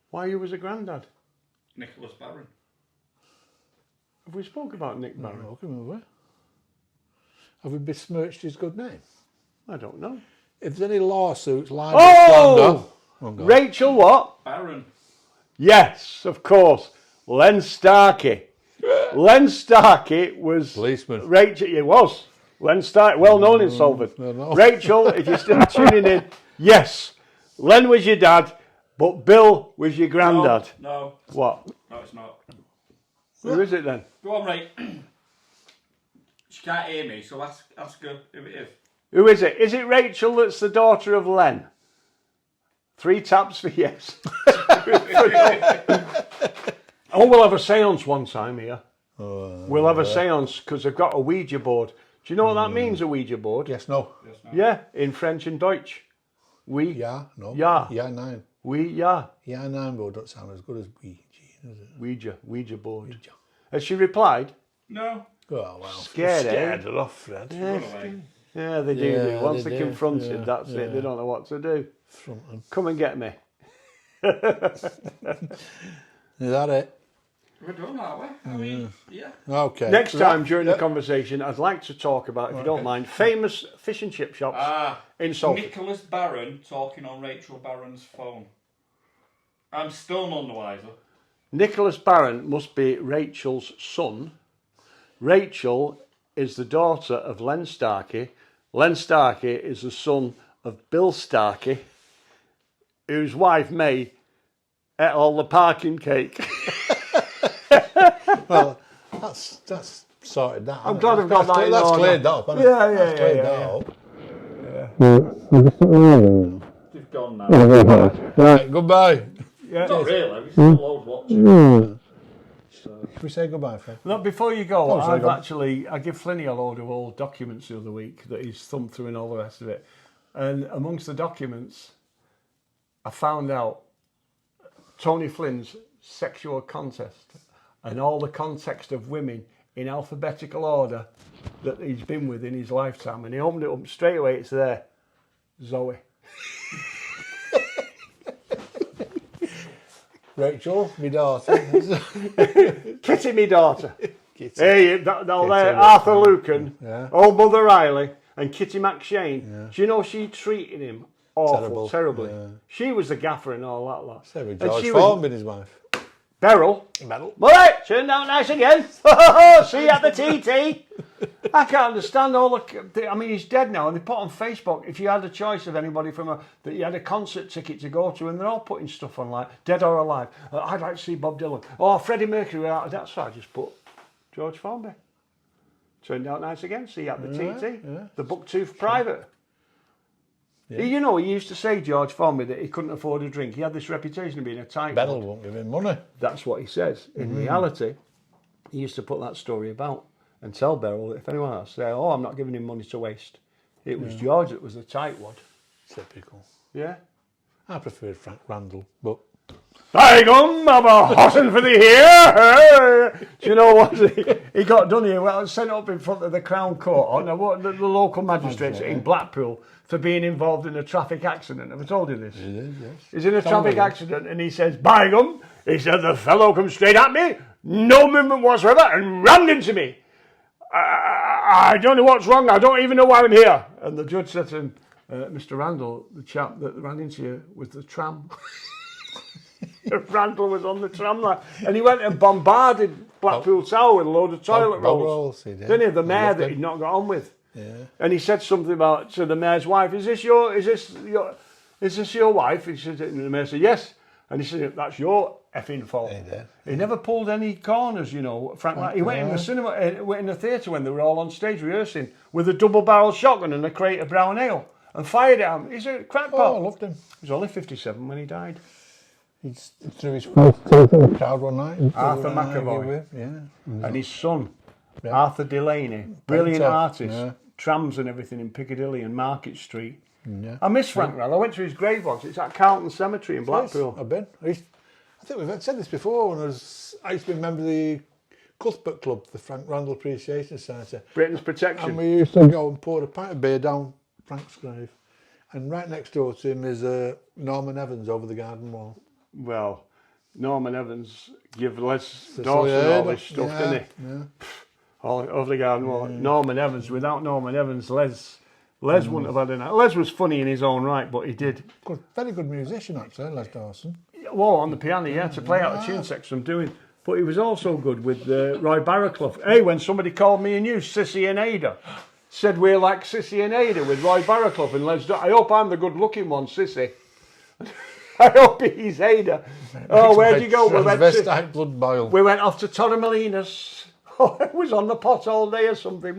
Why you was a granddad? Nicholas Barron. Have we spoke about Nick Barron? Okay, have we? Have we besmirched his good name? I don't know. If there's any lawsuits, libel, Oh! slander... Rachel what? Barron. Yes, of course. Len Starkey. Len Starkey was... Policeman. Rachel, it was. Len Starkey, well known in Salford. no. Rachel, if you're still tuning in, yes, Len was your dad, but Bill was your granddad. No, What? no, it's not. Who is it then? Go on, Ray. She can't hear me, so ask her who it is. Who is it? Is it Rachel that's the daughter of Len? 3 taps for yes. Oh, we'll have a séance one time here. Oh, We'll have a séance because I've got a Ouija board. Do you know what that means, a Ouija board? yes, no. Yeah, in French and Deutsch. We, Yeah, no. Yeah. Yeah, nine. we, yeah. Yeah, nine board don't sound as good as Ouija, does it? Ouija board. Has she replied? No. Oh, well. Scared, Scared her off, Fred. Run away. Yeah, they do. Yeah, Once they they're do. confronted, Yeah, that's it. They don't know what to do. Front them. Come and get me. Is that it? We're done, aren't we? I mean, yeah. Okay. Next time during the conversation, I'd like to talk about, if you don't mind, famous fish and chip shops in Salford. Nicholas Barron talking on Rachel Barron's phone. I'm still none the wiser. Nicholas Barron must be Rachel's son. Rachel is the daughter of Len Starkey. Len Starkey is the son of Bill Starkey, whose wife May ate all the parking cake. Well, that's sorted that. I'm glad I've got that in That's order. cleared that up, hasn't Yeah, it? yeah, That's cleared yeah, that up. They've gone now. Right, goodbye. Yeah. Not really, we still load watching. Should we say goodbye, Fred? Look, before you go, Oh, sorry, I give Flynny a load of old documents the other week that he's thumbed through and all the rest of it. And amongst the documents, I found out Tony Flynn's sexual contest and all the context of women in alphabetical order that he's been with in his lifetime. And he opened it up straight away, it's there. Zoe. Rachel, my daughter. Kitty, me daughter. Kitty. Hey, Arthur Lucan, Yeah. old Mother Riley, and Kitty McShane. Do you know she treated him awful, terribly? Yeah. She was the gaffer and all that lot. So with And George she was Formby and his wife. Beryl. Medal. Murray, turn down nice again. See you at the TT. I can't understand all the. I mean, he's dead now, and they put on Facebook if you had a choice of anybody that you had a concert ticket to go to, and they're all putting stuff on like dead or alive. I'd like to see Bob Dylan. Oh, Freddie Mercury. That's why I just put George Formby. Turned out nice again. See you at the TT. Yeah. The book two for private. Yeah. You know, he used to say, George Formby, that he couldn't afford a drink. He had this reputation of being a tight Medal won't give him money. That's what he says. In reality, he used to put that story about and tell Beryl that if anyone else say, oh, I'm not giving him money to waste. It was George that was the tightwad. Typical. Yeah. I preferred Frank Randall, but Hang on, Mama, hossin' for the here. Do you know what he got done here? Well, sent up in front of the Crown Court, the local magistrates in Blackpool for being involved in a traffic accident. Have I told you this? it is, yes. He's in a traffic accident and he says, by gum, he said, the fellow come straight at me, no movement whatsoever, and rammed into me. I don't know what's wrong, I don't even know why I'm here. And the judge said to him, Mr. Randall, the chap that ran into you was the tram. Randall was on the tram line, and he went and bombarded Blackpool Tower with a load of toilet rolls. Didn't he? The mayor that he'd not got on with. Yeah. And he said something about to the mayor's wife. Is this your wife? And the mayor said yes. And he said that's your effing fault. He never pulled any corners, you know. Frank, he went in the cinema, went in the theatre when they were all on stage rehearsing with a double-barrel shotgun and a crate of brown ale and fired at him. He's a crackpot. Oh, I loved him. He was only 57 when he died. He threw his first teeth in the crowd one night. Arthur McAvoy. Yeah. And his son, Arthur Delaney, brilliant artist, yeah. trams and everything in Piccadilly and Market Street. Yeah. I miss Frank Rell. I went to his grave once. It's at Carlton Cemetery in Blackpool. I've been. I think we've said this before. When I used to be a member of the Cuthbert Club, the Frank Randall Appreciation Society. Britain's Protection. And we used to go and pour a pint of beer down Frank's grave. And right next door to him is Norman Evans over the garden wall. Well, Norman Evans give Les Dawson all this stuff, didn't he? Yeah. All over the garden wall. Norman Evans. Without Norman Evans, Les wouldn't have had enough. Les was funny in his own right, but he did. Very good musician, actually, Les Dawson. Well, on the piano, yeah, to play out a tune section doing. But he was also good with Roy Barraclough. Hey, when somebody called me and you, Sissy and Ada, said we're like Sissy and Ada with Roy Barraclough and Les Dawson. I hope I'm the good-looking one, Sissy. I hope he's Ada. Oh, where'd you go? Blood boil. We went off to Torremolinos. Oh, it was on the pot all day or something.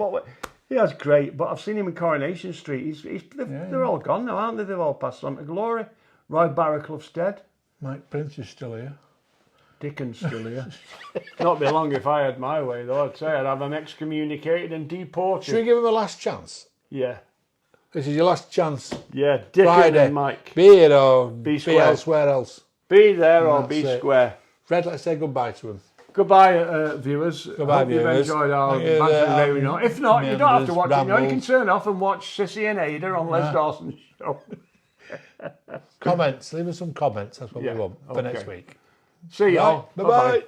He was great, but I've seen him in Coronation Street. They're all gone now, aren't they? They've all passed on to glory. Roy Barraclough's dead. Mike Prince is still here. Dickens still here. Not be long if I had my way, though. I'd say I'd have them excommunicated and deported. Should we give him a last chance? Yeah. This is your last chance. Yeah, Dickens Friday. and Mike. Be here or be square. elsewhere else. Be there or That's be it. square. Fred, let's say goodbye to him. Goodbye, viewers. Goodbye, Hope viewers. you've enjoyed our Thank you, banter today. If not, you don't have to watch it. You know, you can rambles. turn off and watch Sissy and Ada on Les Dawson's show. Comments. Leave us some comments. That's what Yeah, we want for okay. next week. See y'all. Bye-bye.